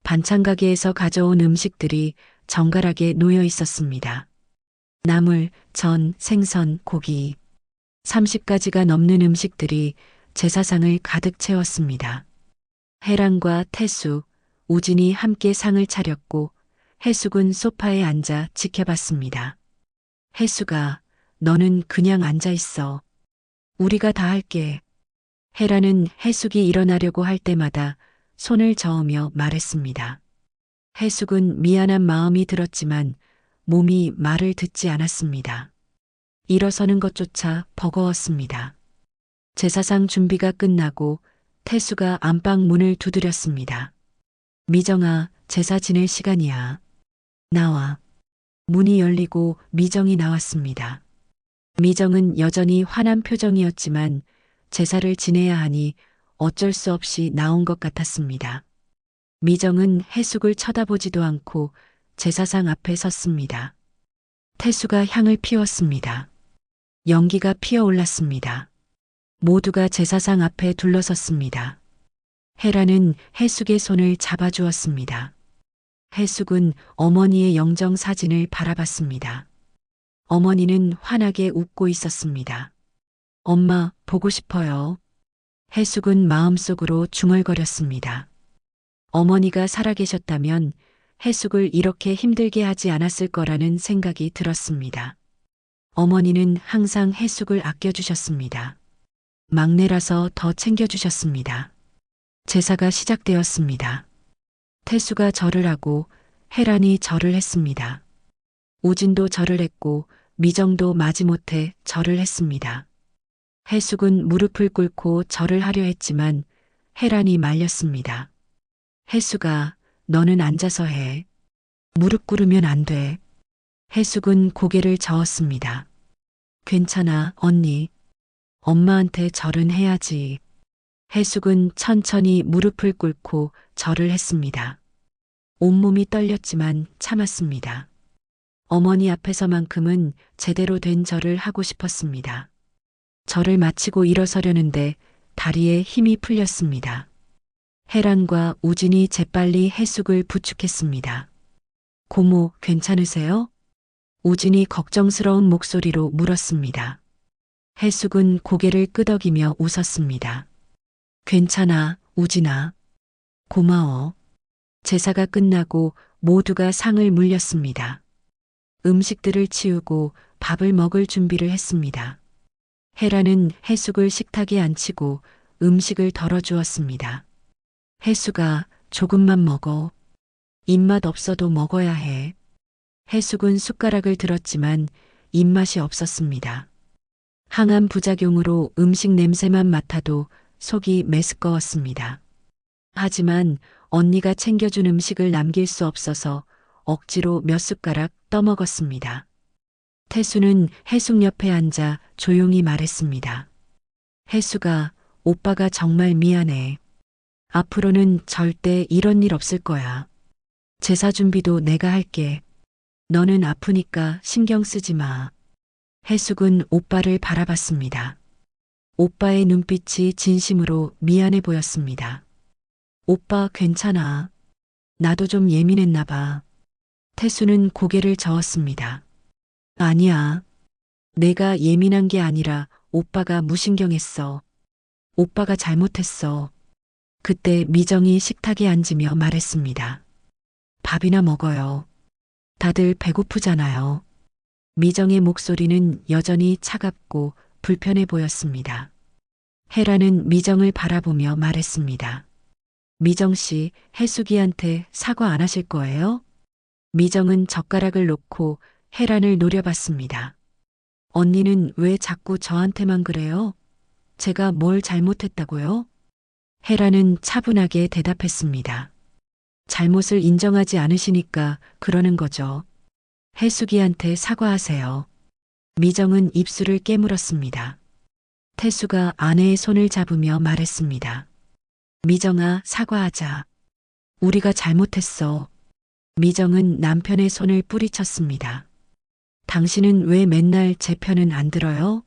반찬 가게에서 가져온 음식들이 정갈하게 놓여 있었습니다. 나물, 전, 생선, 고기. 30가지가 넘는 음식들이 제사상을 가득 채웠습니다. 해란과 태수, 우진이 함께 상을 차렸고 해숙은 소파에 앉아 지켜봤습니다. 해숙아, 너는 그냥 앉아 있어. 우리가 다 할게. 해란은 해숙이 일어나려고 할 때마다 손을 저으며 말했습니다. 해숙은 미안한 마음이 들었지만 몸이 말을 듣지 않았습니다. 일어서는 것조차 버거웠습니다. 제사상 준비가 끝나고 태수가 안방 문을 두드렸습니다. 미정아, 제사 지낼 시간이야. 나와. 문이 열리고 미정이 나왔습니다. 미정은 여전히 화난 표정이었지만 제사를 지내야 하니 어쩔 수 없이 나온 것 같았습니다. 미정은 해숙을 쳐다보지도 않고 제사상 앞에 섰습니다. 태수가 향을 피웠습니다. 연기가 피어올랐습니다. 모두가 제사상 앞에 둘러섰습니다. 헤라는 해숙의 손을 잡아주었습니다. 해숙은 어머니의 영정 사진을 바라봤습니다. 어머니는 환하게 웃고 있었습니다. 엄마, 보고 싶어요. 해숙은 마음속으로 중얼거렸습니다. 어머니가 살아계셨다면 해숙을 이렇게 힘들게 하지 않았을 거라는 생각이 들었습니다. 어머니는 항상 해숙을 아껴주셨습니다. 막내라서 더 챙겨주셨습니다. 제사가 시작되었습니다. 태수가 절을 하고 해란이 절을 했습니다. 우진도 절을 했고 미정도 마지못해 절을 했습니다. 해숙은 무릎을 꿇고 절을 하려 했지만 해란이 말렸습니다. 해숙아, 너는 앉아서 해. 무릎 꿇으면 안 돼. 해숙은 고개를 저었습니다. 괜찮아, 언니. 엄마한테 절은 해야지. 해숙은 천천히 무릎을 꿇고 절을 했습니다. 온몸이 떨렸지만 참았습니다. 어머니 앞에서만큼은 제대로 된 절을 하고 싶었습니다. 절을 마치고 일어서려는데 다리에 힘이 풀렸습니다. 해란과 우진이 재빨리 해숙을 부축했습니다. 고모, 괜찮으세요? 우진이 걱정스러운 목소리로 물었습니다. 해숙은 고개를 끄덕이며 웃었습니다. 괜찮아, 우진아. 고마워. 제사가 끝나고 모두가 상을 물렸습니다. 음식들을 치우고 밥을 먹을 준비를 했습니다. 헤라는 해숙을 식탁에 앉히고 음식을 덜어주었습니다. 해숙아, 조금만 먹어. 입맛 없어도 먹어야 해. 해숙은 숟가락을 들었지만 입맛이 없었습니다. 항암 부작용으로 음식 냄새만 맡아도 속이 메스꺼웠습니다. 하지만 언니가 챙겨준 음식을 남길 수 없어서 억지로 몇 숟가락 떠먹었습니다. 태수는 해숙 옆에 앉아 조용히 말했습니다. 해숙아, 오빠가 정말 미안해. 앞으로는 절대 이런 일 없을 거야. 제사 준비도 내가 할게. 너는 아프니까 신경 쓰지 마. 해숙은 오빠를 바라봤습니다. 오빠의 눈빛이 진심으로 미안해 보였습니다. 오빠 괜찮아. 나도 좀 예민했나 봐. 태수는 고개를 저었습니다. 아니야. 내가 예민한 게 아니라 오빠가 무신경했어. 오빠가 잘못했어. 그때 미정이 식탁에 앉으며 말했습니다. 밥이나 먹어요. 다들 배고프잖아요. 미정의 목소리는 여전히 차갑고 불편해 보였습니다. 헤라는 미정을 바라보며 말했습니다. 미정 씨, 해숙이한테 사과 안 하실 거예요? 미정은 젓가락을 놓고 헤란을 노려봤습니다. 언니는 왜 자꾸 저한테만 그래요? 제가 뭘 잘못했다고요? 헤란은 차분하게 대답했습니다. 잘못을 인정하지 않으시니까 그러는 거죠. 해숙이한테 사과하세요. 미정은 입술을 깨물었습니다. 태수가 아내의 손을 잡으며 말했습니다. 미정아, 사과하자. 우리가 잘못했어. 미정은 남편의 손을 뿌리쳤습니다. 당신은 왜 맨날 제 편은 안 들어요?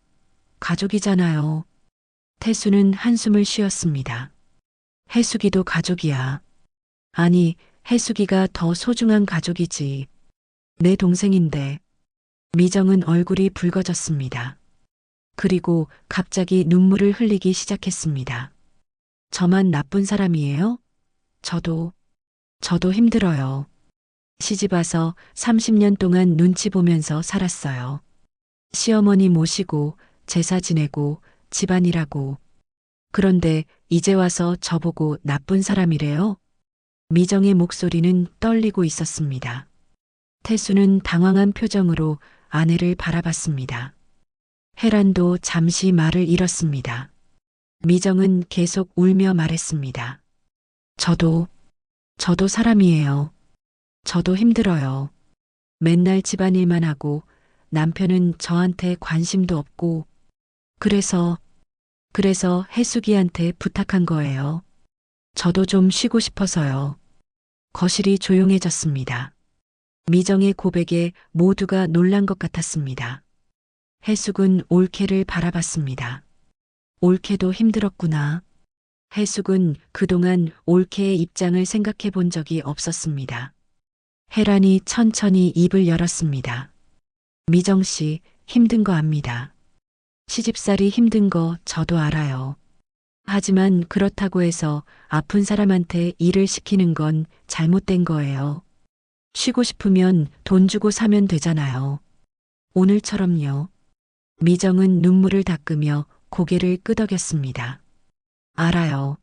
가족이잖아요. 태수는 한숨을 쉬었습니다. 해숙이도 가족이야. 아니, 해숙이가 더 소중한 가족이지. 내 동생인데. 미정은 얼굴이 붉어졌습니다. 그리고 갑자기 눈물을 흘리기 시작했습니다. 저만 나쁜 사람이에요? 저도 힘들어요. 시집 와서 30년 동안 눈치 보면서 살았어요. 시어머니 모시고 제사 지내고 집안일하고. 그런데 이제 와서 저보고 나쁜 사람이래요? 미정의 목소리는 떨리고 있었습니다. 태수는 당황한 표정으로 아내를 바라봤습니다. 혜란도 잠시 말을 잃었습니다. 미정은 계속 울며 말했습니다. 저도 사람이에요. 저도 힘들어요. 맨날 집안일만 하고 남편은 저한테 관심도 없고. 그래서 해숙이한테 부탁한 거예요. 저도 좀 쉬고 싶어서요. 거실이 조용해졌습니다. 미정의 고백에 모두가 놀란 것 같았습니다. 해숙은 올케를 바라봤습니다. 올케도 힘들었구나. 해숙은 그동안 올케의 입장을 생각해 본 적이 없었습니다. 혜란이 천천히 입을 열었습니다. 미정 씨, 힘든 거 압니다. 시집살이 힘든 거 저도 알아요. 하지만 그렇다고 해서 아픈 사람한테 일을 시키는 건 잘못된 거예요. 쉬고 싶으면 돈 주고 사면 되잖아요. 오늘처럼요. 미정은 눈물을 닦으며 고개를 끄덕였습니다. 알아요.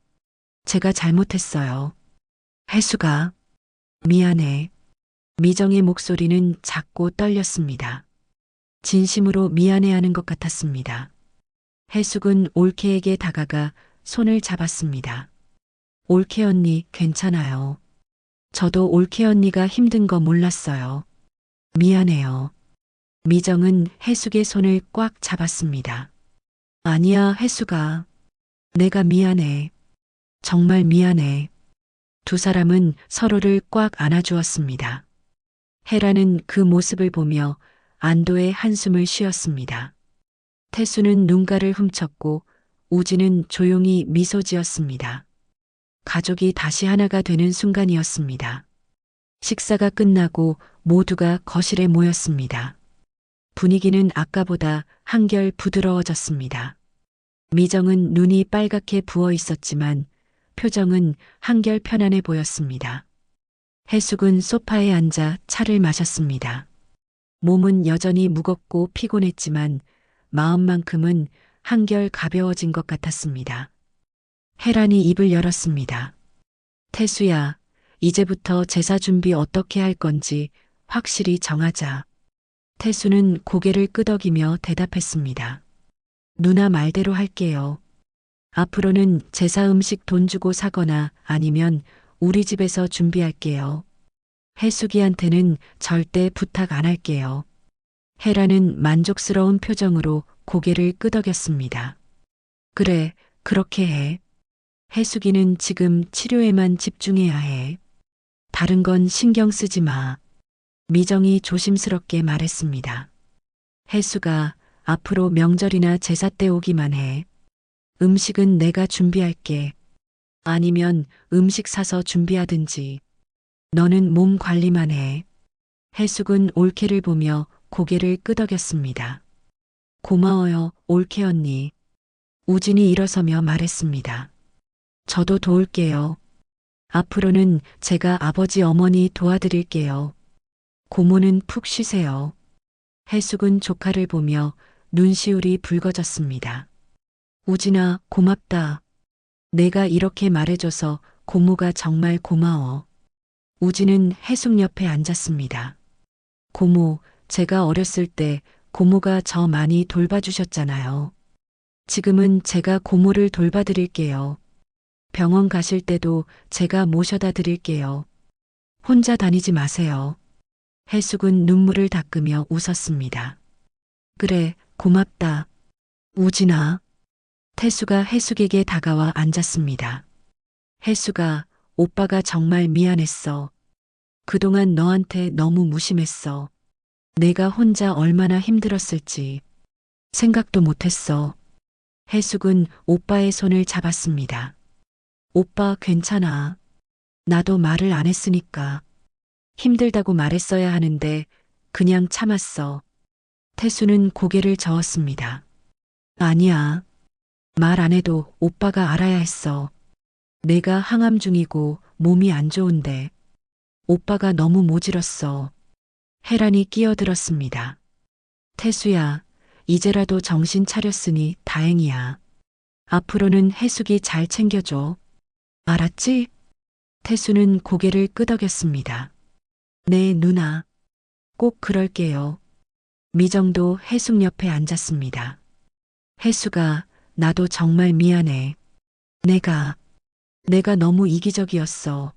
제가 잘못했어요. 해수가. 미안해. 미정의 목소리는 작고 떨렸습니다. 진심으로 미안해하는 것 같았습니다. 해숙은 올케에게 다가가 손을 잡았습니다. 올케 언니 괜찮아요. 저도 올케 언니가 힘든 거 몰랐어요. 미안해요. 미정은 해숙의 손을 꽉 잡았습니다. 아니야, 해숙아. 내가 미안해. 정말 미안해. 두 사람은 서로를 꽉 안아주었습니다. 혜라는 그 모습을 보며 안도의 한숨을 쉬었습니다. 태수는 눈가를 훔쳤고 우지는 조용히 미소 지었습니다. 가족이 다시 하나가 되는 순간이었습니다. 식사가 끝나고 모두가 거실에 모였습니다. 분위기는 아까보다 한결 부드러워졌습니다. 미정은 눈이 빨갛게 부어 있었지만 표정은 한결 편안해 보였습니다. 해숙은 소파에 앉아 차를 마셨습니다. 몸은 여전히 무겁고 피곤했지만 마음만큼은 한결 가벼워진 것 같았습니다. 혜란이 입을 열었습니다. 태수야, 이제부터 제사 준비 어떻게 할 건지 확실히 정하자. 태수는 고개를 끄덕이며 대답했습니다. 누나 말대로 할게요. 앞으로는 제사 음식 돈 주고 사거나 아니면 우리 집에서 준비할게요. 해숙이한테는 절대 부탁 안 할게요. 혜라는 만족스러운 표정으로 고개를 끄덕였습니다. 그래, 그렇게 해. 해숙이는 지금 치료에만 집중해야 해. 다른 건 신경 쓰지 마. 미정이 조심스럽게 말했습니다. 해수가 앞으로 명절이나 제사 때 오기만 해. 음식은 내가 준비할게. 아니면 음식 사서 준비하든지. 너는 몸 관리만 해. 해숙은 올케를 보며 고개를 끄덕였습니다. 고마워요, 올케 언니. 우진이 일어서며 말했습니다. 저도 도울게요. 앞으로는 제가 아버지 어머니 도와드릴게요. 고모는 푹 쉬세요. 해숙은 조카를 보며 눈시울이 붉어졌습니다. 우진아, 고맙다. 내가 이렇게 말해줘서 고모가 정말 고마워. 우진은 해숙 옆에 앉았습니다. 고모, 제가 어렸을 때 고모가 저 많이 돌봐주셨잖아요. 지금은 제가 고모를 돌봐드릴게요. 병원 가실 때도 제가 모셔다 드릴게요. 혼자 다니지 마세요. 해숙은 눈물을 닦으며 웃었습니다. 그래, 고맙다. 우진아. 태수가 해숙에게 다가와 앉았습니다. 해숙아, 오빠가 정말 미안했어. 그동안 너한테 너무 무심했어. 내가 혼자 얼마나 힘들었을지 생각도 못했어. 해숙은 오빠의 손을 잡았습니다. 오빠 괜찮아. 나도 말을 안 했으니까. 힘들다고 말했어야 하는데 그냥 참았어. 태수는 고개를 저었습니다. 아니야. 말 안 해도 오빠가 알아야 했어. 내가 항암 중이고 몸이 안 좋은데. 오빠가 너무 모질었어. 혜란이 끼어들었습니다. 태수야, 이제라도 정신 차렸으니 다행이야. 앞으로는 혜숙이 잘 챙겨줘. 알았지? 태수는 고개를 끄덕였습니다. 네, 누나. 꼭 그럴게요. 미정도 혜숙 옆에 앉았습니다. 혜숙아, 나도 정말 미안해. 내가 너무 이기적이었어.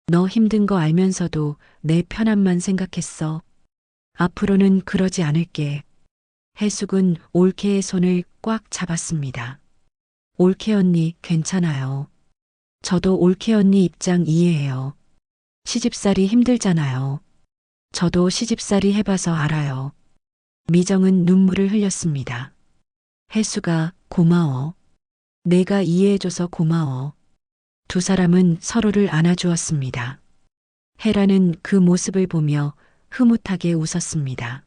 너 힘든 거 알면서도 내 편함만 생각했어. 앞으로는 그러지 않을게. 혜숙은 올케의 손을 꽉 잡았습니다. 올케 언니 괜찮아요. 저도 올케 언니 입장 이해해요. 시집살이 힘들잖아요. 저도 시집살이 해봐서 알아요. 미정은 눈물을 흘렸습니다. 혜수가 고마워. 내가 이해해줘서 고마워. 두 사람은 서로를 안아주었습니다. 혜라는 그 모습을 보며 흐뭇하게 웃었습니다.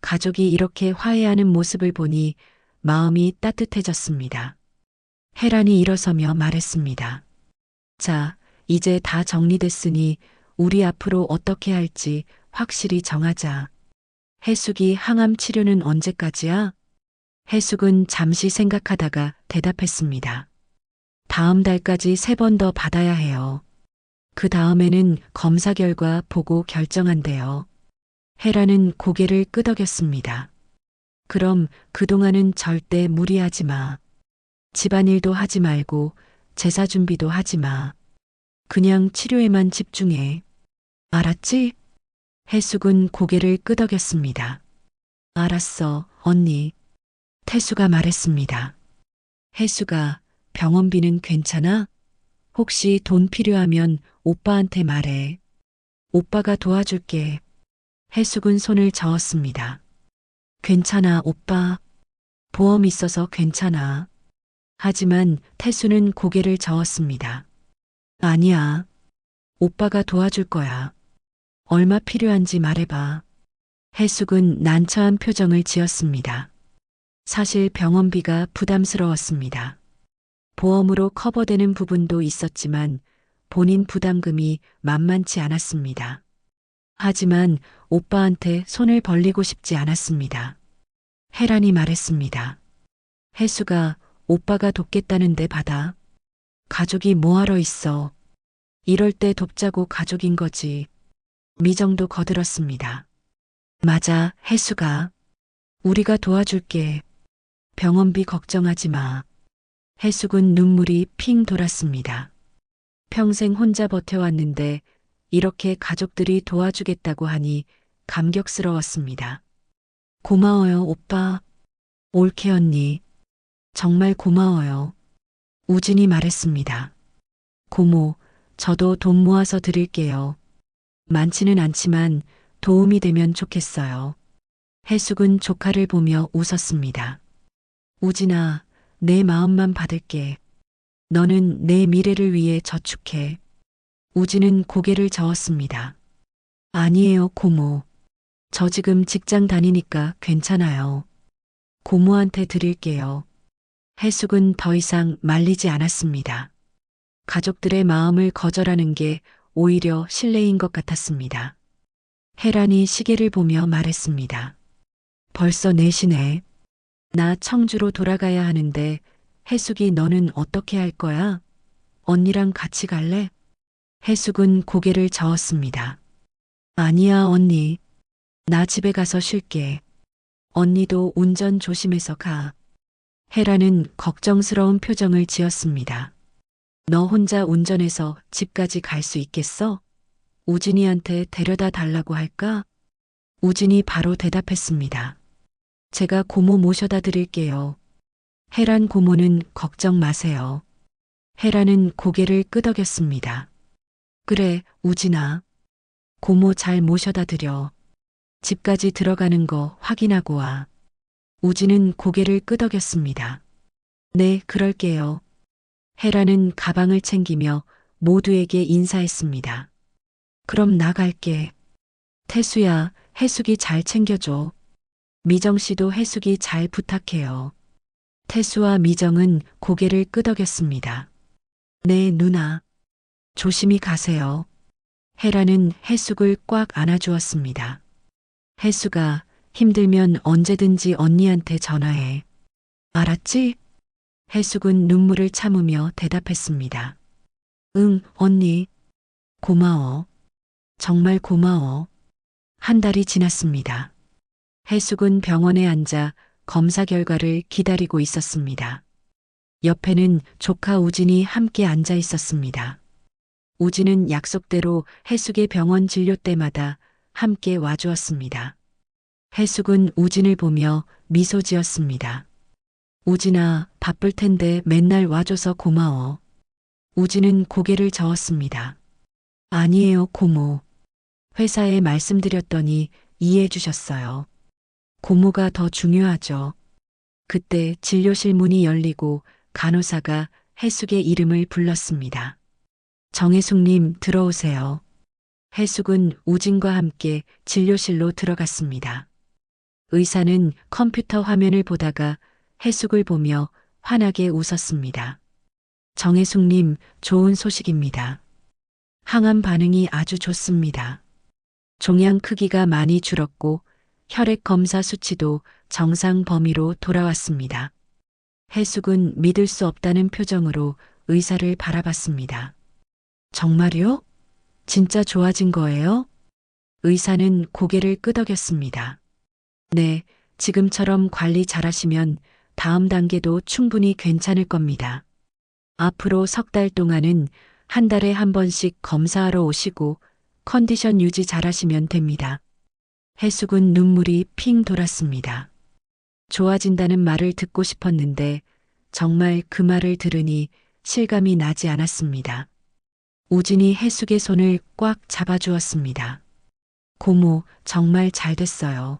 가족이 이렇게 화해하는 모습을 보니 마음이 따뜻해졌습니다. 혜란이 일어서며 말했습니다. 자, 이제 다 정리됐으니 우리 앞으로 어떻게 할지 확실히 정하자. 혜숙이 항암 치료는 언제까지야? 혜숙은 잠시 생각하다가 대답했습니다. 다음 달까지 3번 더 받아야 해요. 그 다음에는 검사 결과 보고 결정한대요. 혜라는 고개를 끄덕였습니다. 그럼 그동안은 절대 무리하지 마. 집안일도 하지 말고 제사 준비도 하지 마. 그냥 치료에만 집중해. 알았지? 혜숙은 고개를 끄덕였습니다. 알았어, 언니. 태수가 말했습니다. 혜숙아, 병원비는 괜찮아? 혹시 돈 필요하면 오빠한테 말해. 오빠가 도와줄게. 혜숙은 손을 저었습니다. 괜찮아, 오빠. 보험 있어서 괜찮아. 하지만 태수는 고개를 저었습니다. 아니야. 오빠가 도와줄 거야. 얼마 필요한지 말해봐. 혜숙은 난처한 표정을 지었습니다. 사실 병원비가 부담스러웠습니다. 보험으로 커버되는 부분도 있었지만 본인 부담금이 만만치 않았습니다. 하지만 오빠한테 손을 벌리고 싶지 않았습니다. 혜란이 말했습니다. 혜수가 오빠가 돕겠다는데 받아. 가족이 뭐하러 있어. 이럴 때 돕자고 가족인 거지. 미정도 거들었습니다. 맞아, 혜수가. 우리가 도와줄게. 병원비 걱정하지 마. 혜숙은 눈물이 핑 돌았습니다. 평생 혼자 버텨왔는데 이렇게 가족들이 도와주겠다고 하니 감격스러웠습니다. 고마워요, 오빠. 올케 언니. 정말 고마워요. 우진이 말했습니다. 고모, 저도 돈 모아서 드릴게요. 많지는 않지만 도움이 되면 좋겠어요. 혜숙은 조카를 보며 웃었습니다. 우진아, 내 마음만 받을게. 너는 내 미래를 위해 저축해. 우진은 고개를 저었습니다. 아니에요, 고모. 저 지금 직장 다니니까 괜찮아요. 고모한테 드릴게요. 혜숙은 더 이상 말리지 않았습니다. 가족들의 마음을 거절하는 게 오히려 신뢰인 것 같았습니다. 혜란이 시계를 보며 말했습니다. 벌써 4시네. 나 청주로 돌아가야 하는데 혜숙이 너는 어떻게 할 거야? 언니랑 같이 갈래? 혜숙은 고개를 저었습니다. 아니야, 언니. 나 집에 가서 쉴게. 언니도 운전 조심해서 가. 혜라는 걱정스러운 표정을 지었습니다. 너 혼자 운전해서 집까지 갈 수 있겠어? 우진이한테 데려다 달라고 할까? 우진이 바로 대답했습니다. 제가 고모 모셔다 드릴게요. 혜란 고모는 걱정 마세요. 혜란은 고개를 끄덕였습니다. 그래, 우진아. 고모 잘 모셔다 드려. 집까지 들어가는 거 확인하고 와. 우진은 고개를 끄덕였습니다. 네, 그럴게요. 혜란은 가방을 챙기며 모두에게 인사했습니다. 그럼 나갈게. 태수야, 해숙이 잘 챙겨줘. 미정 씨도 해숙이 잘 부탁해요. 태수와 미정은 고개를 끄덕였습니다. 네, 누나. 조심히 가세요. 혜라는 해숙을 꽉 안아주었습니다. 해숙아, 힘들면 언제든지 언니한테 전화해. 알았지? 해숙은 눈물을 참으며 대답했습니다. 응, 언니. 고마워. 정말 고마워. 한 달이 지났습니다. 해숙은 병원에 앉아 검사 결과를 기다리고 있었습니다. 옆에는 조카 우진이 함께 앉아 있었습니다. 우진은 약속대로 해숙의 병원 진료 때마다 함께 와주었습니다. 해숙은 우진을 보며 미소 지었습니다. 우진아, 바쁠 텐데 맨날 와줘서 고마워. 우진은 고개를 저었습니다. 아니에요, 고모. 회사에 말씀드렸더니 이해해 주셨어요. 고모가 더 중요하죠. 그때 진료실 문이 열리고 간호사가 해숙의 이름을 불렀습니다. 정혜숙님, 들어오세요. 해숙은 우진과 함께 진료실로 들어갔습니다. 의사는 컴퓨터 화면을 보다가 해숙을 보며 환하게 웃었습니다. 정혜숙님, 좋은 소식입니다. 항암 반응이 아주 좋습니다. 종양 크기가 많이 줄었고 혈액 검사 수치도 정상 범위로 돌아왔습니다. 해숙은 믿을 수 없다는 표정으로 의사를 바라봤습니다. 정말요? 진짜 좋아진 거예요? 의사는 고개를 끄덕였습니다. 네, 지금처럼 관리 잘하시면 다음 단계도 충분히 괜찮을 겁니다. 앞으로 석 달 동안은 한 달에 한 번씩 검사하러 오시고 컨디션 유지 잘하시면 됩니다. 해숙은 눈물이 핑 돌았습니다. 좋아진다는 말을 듣고 싶었는데 정말 그 말을 들으니 실감이 나지 않았습니다. 우진이 해숙의 손을 꽉 잡아주었습니다. 고모, 정말 잘 됐어요.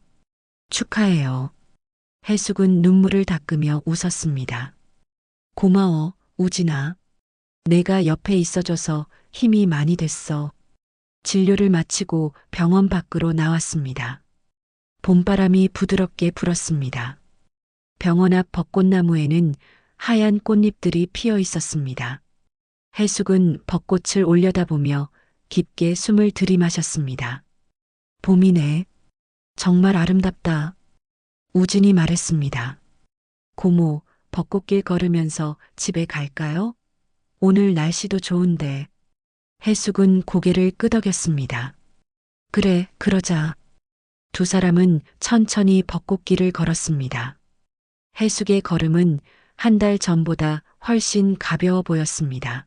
축하해요. 해숙은 눈물을 닦으며 웃었습니다. 고마워, 우진아. 내가 옆에 있어줘서 힘이 많이 됐어. 진료를 마치고 병원 밖으로 나왔습니다. 봄바람이 부드럽게 불었습니다. 병원 앞 벚꽃나무에는 하얀 꽃잎들이 피어 있었습니다. 해숙은 벚꽃을 올려다보며 깊게 숨을 들이마셨습니다. 봄이네. 정말 아름답다. 우진이 말했습니다. 고모, 벚꽃길 걸으면서 집에 갈까요? 오늘 날씨도 좋은데. 해숙은 고개를 끄덕였습니다. 그래, 그러자. 두 사람은 천천히 벚꽃길을 걸었습니다. 해숙의 걸음은 한 달 전보다 훨씬 가벼워 보였습니다.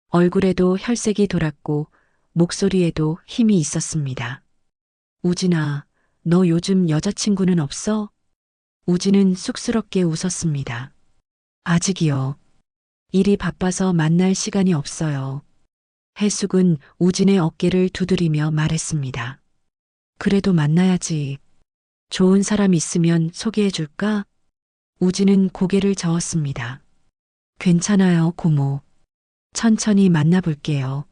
얼굴에도 혈색이 돌았고 목소리에도 힘이 있었습니다. 우진아, 너 요즘 여자친구는 없어? 우진은 쑥스럽게 웃었습니다. 아직이요. 일이 바빠서 만날 시간이 없어요. 해숙은 우진의 어깨를 두드리며 말했습니다. 그래도 만나야지. 좋은 사람 있으면 소개해 줄까? 우진은 고개를 저었습니다. 괜찮아요, 고모. 천천히 만나볼게요.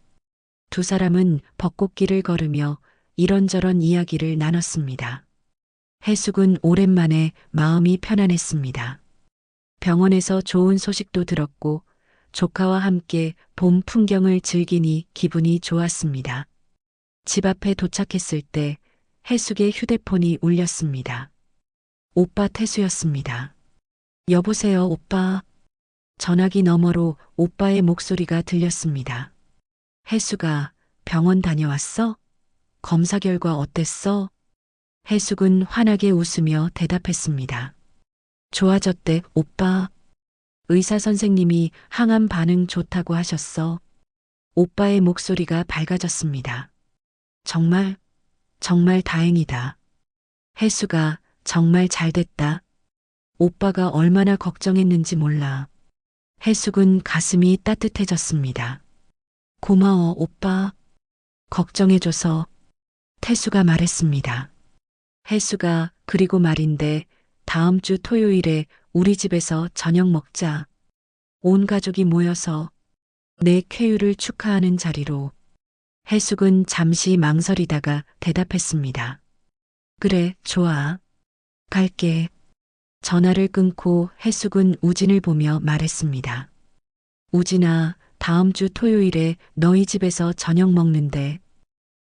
두 사람은 벚꽃길을 걸으며 이런저런 이야기를 나눴습니다. 해숙은 오랜만에 마음이 편안했습니다. 병원에서 좋은 소식도 들었고 조카와 함께 봄 풍경을 즐기니 기분이 좋았습니다. 집 앞에 도착했을 때 해숙의 휴대폰이 울렸습니다. 오빠 태수였습니다. 여보세요, 오빠. 전화기 너머로 오빠의 목소리가 들렸습니다. 해숙아, 병원 다녀왔어? 검사 결과 어땠어? 해숙은 환하게 웃으며 대답했습니다. 좋아졌대, 오빠. 의사 선생님이 항암 반응 좋다고 하셨어. 오빠의 목소리가 밝아졌습니다. 정말, 정말 다행이다. 해숙아, 정말 잘 됐다. 오빠가 얼마나 걱정했는지 몰라. 해숙은 가슴이 따뜻해졌습니다. 고마워, 오빠. 걱정해줘서. 태수가 말했습니다. 해수가 그리고 말인데 다음 주 토요일에 우리 집에서 저녁 먹자. 온 가족이 모여서. 내 쾌유를 축하하는 자리로. 해숙은 잠시 망설이다가 대답했습니다. 그래, 좋아. 갈게. 전화를 끊고 해숙은 우진을 보며 말했습니다. 우진아, 다음 주 토요일에 너희 집에서 저녁 먹는데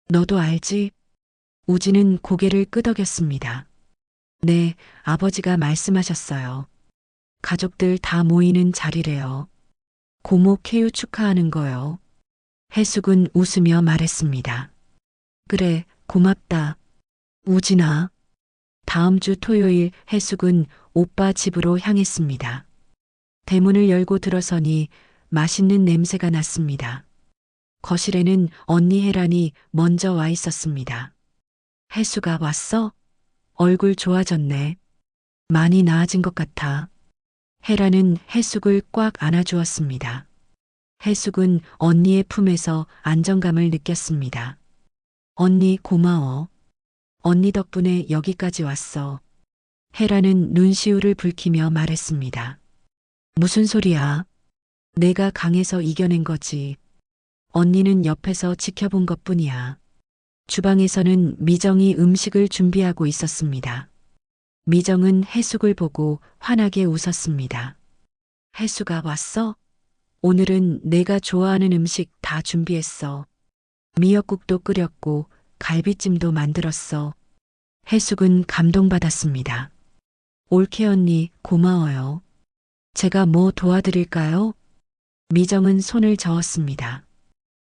너도 알지? 우진은 고개를 끄덕였습니다. 네, 아버지가 말씀하셨어요. 가족들 다 모이는 자리래요. 고모 쾌유 축하하는 거요. 해숙은 웃으며 말했습니다. 그래, 고맙다. 우진아. 다음 주 토요일 해숙은 오빠 집으로 향했습니다. 대문을 열고 들어서니 맛있는 냄새가 났습니다. 거실에는 언니 혜란이 먼저 와 있었습니다. 해숙아, 왔어? 얼굴 좋아졌네. 많이 나아진 것 같아. 혜란은 해숙을 꽉 안아주었습니다. 해숙은 언니의 품에서 안정감을 느꼈습니다. 언니 고마워. 언니 덕분에 여기까지 왔어. 혜란은 눈시울을 붉히며 말했습니다. 무슨 소리야? 내가 강해서 이겨낸 거지. 언니는 옆에서 지켜본 것뿐이야. 주방에서는 미정이 음식을 준비하고 있었습니다. 미정은 해숙을 보고 환하게 웃었습니다. 해숙아, 왔어? 오늘은 내가 좋아하는 음식 다 준비했어. 미역국도 끓였고 갈비찜도 만들었어. 해숙은 감동받았습니다. 올케 언니, 고마워요. 제가 뭐 도와드릴까요? 미정은 손을 저었습니다.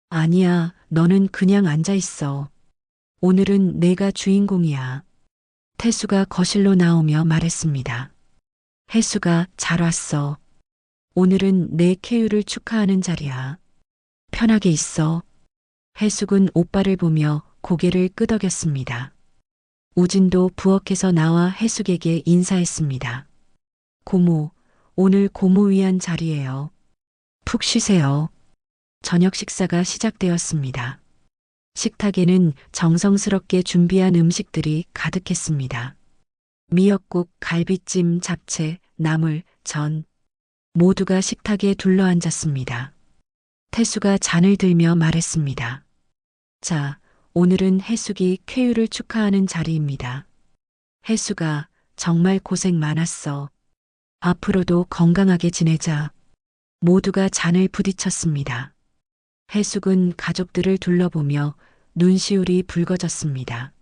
아니야, 너는 그냥 앉아 있어. 오늘은 내가 주인공이야. 태수가 거실로 나오며 말했습니다. 해수가, 잘 왔어. 오늘은 내 쾌유를 축하하는 자리야. 편하게 있어. 해숙은 오빠를 보며 고개를 끄덕였습니다. 우진도 부엌에서 나와 해숙에게 인사했습니다. 고모, 오늘 고모 위한 자리예요. 푹 쉬세요. 저녁 식사가 시작되었습니다. 식탁에는 정성스럽게 준비한 음식들이 가득했습니다. 미역국, 갈비찜, 잡채, 나물, 전. 모두가 식탁에 둘러앉았습니다. 태수가 잔을 들며 말했습니다. 자, 오늘은 해숙이 쾌유를 축하하는 자리입니다. 해숙아, 정말 고생 많았어. 앞으로도 건강하게 지내자. 모두가 잔을 부딪혔습니다. 해숙은 가족들을 둘러보며 눈시울이 붉어졌습니다.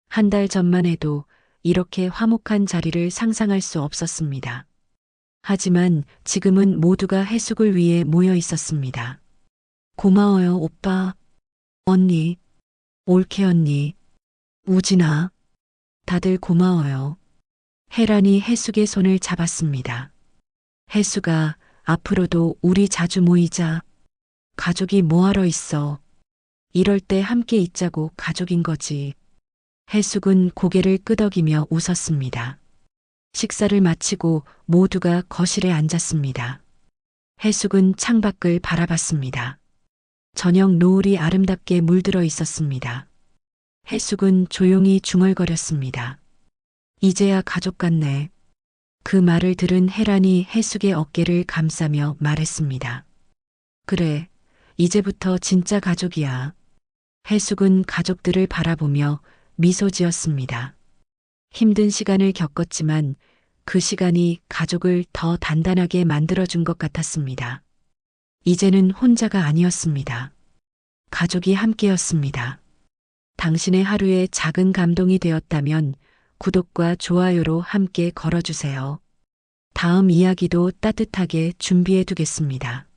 한 달 전만 해도 이렇게 화목한 자리를 상상할 수 없었습니다. 하지만 지금은 모두가 해숙을 위해 모여 있었습니다. 고마워요, 오빠. 언니, 올케 언니, 우진아. 다들 고마워요. 혜란이 해숙의 손을 잡았습니다. 해숙아, 앞으로도 우리 자주 모이자. 가족이 뭐하러 있어. 이럴 때 함께 있자고 가족인 거지. 해숙은 고개를 끄덕이며 웃었습니다. 식사를 마치고 모두가 거실에 앉았습니다. 해숙은 창밖을 바라봤습니다. 저녁 노을이 아름답게 물들어 있었습니다. 해숙은 조용히 중얼거렸습니다. 이제야 가족 같네. 그 말을 들은 혜란이 해숙의 어깨를 감싸며 말했습니다. 그래, 이제부터 진짜 가족이야. 해숙은 가족들을 바라보며 미소 지었습니다. 힘든 시간을 겪었지만 그 시간이 가족을 더 단단하게 만들어준 것 같았습니다. 이제는 혼자가 아니었습니다. 가족이 함께였습니다. 당신의 하루에 작은 감동이 되었다면 구독과 좋아요로 함께 걸어주세요. 다음 이야기도 따뜻하게 준비해 두겠습니다.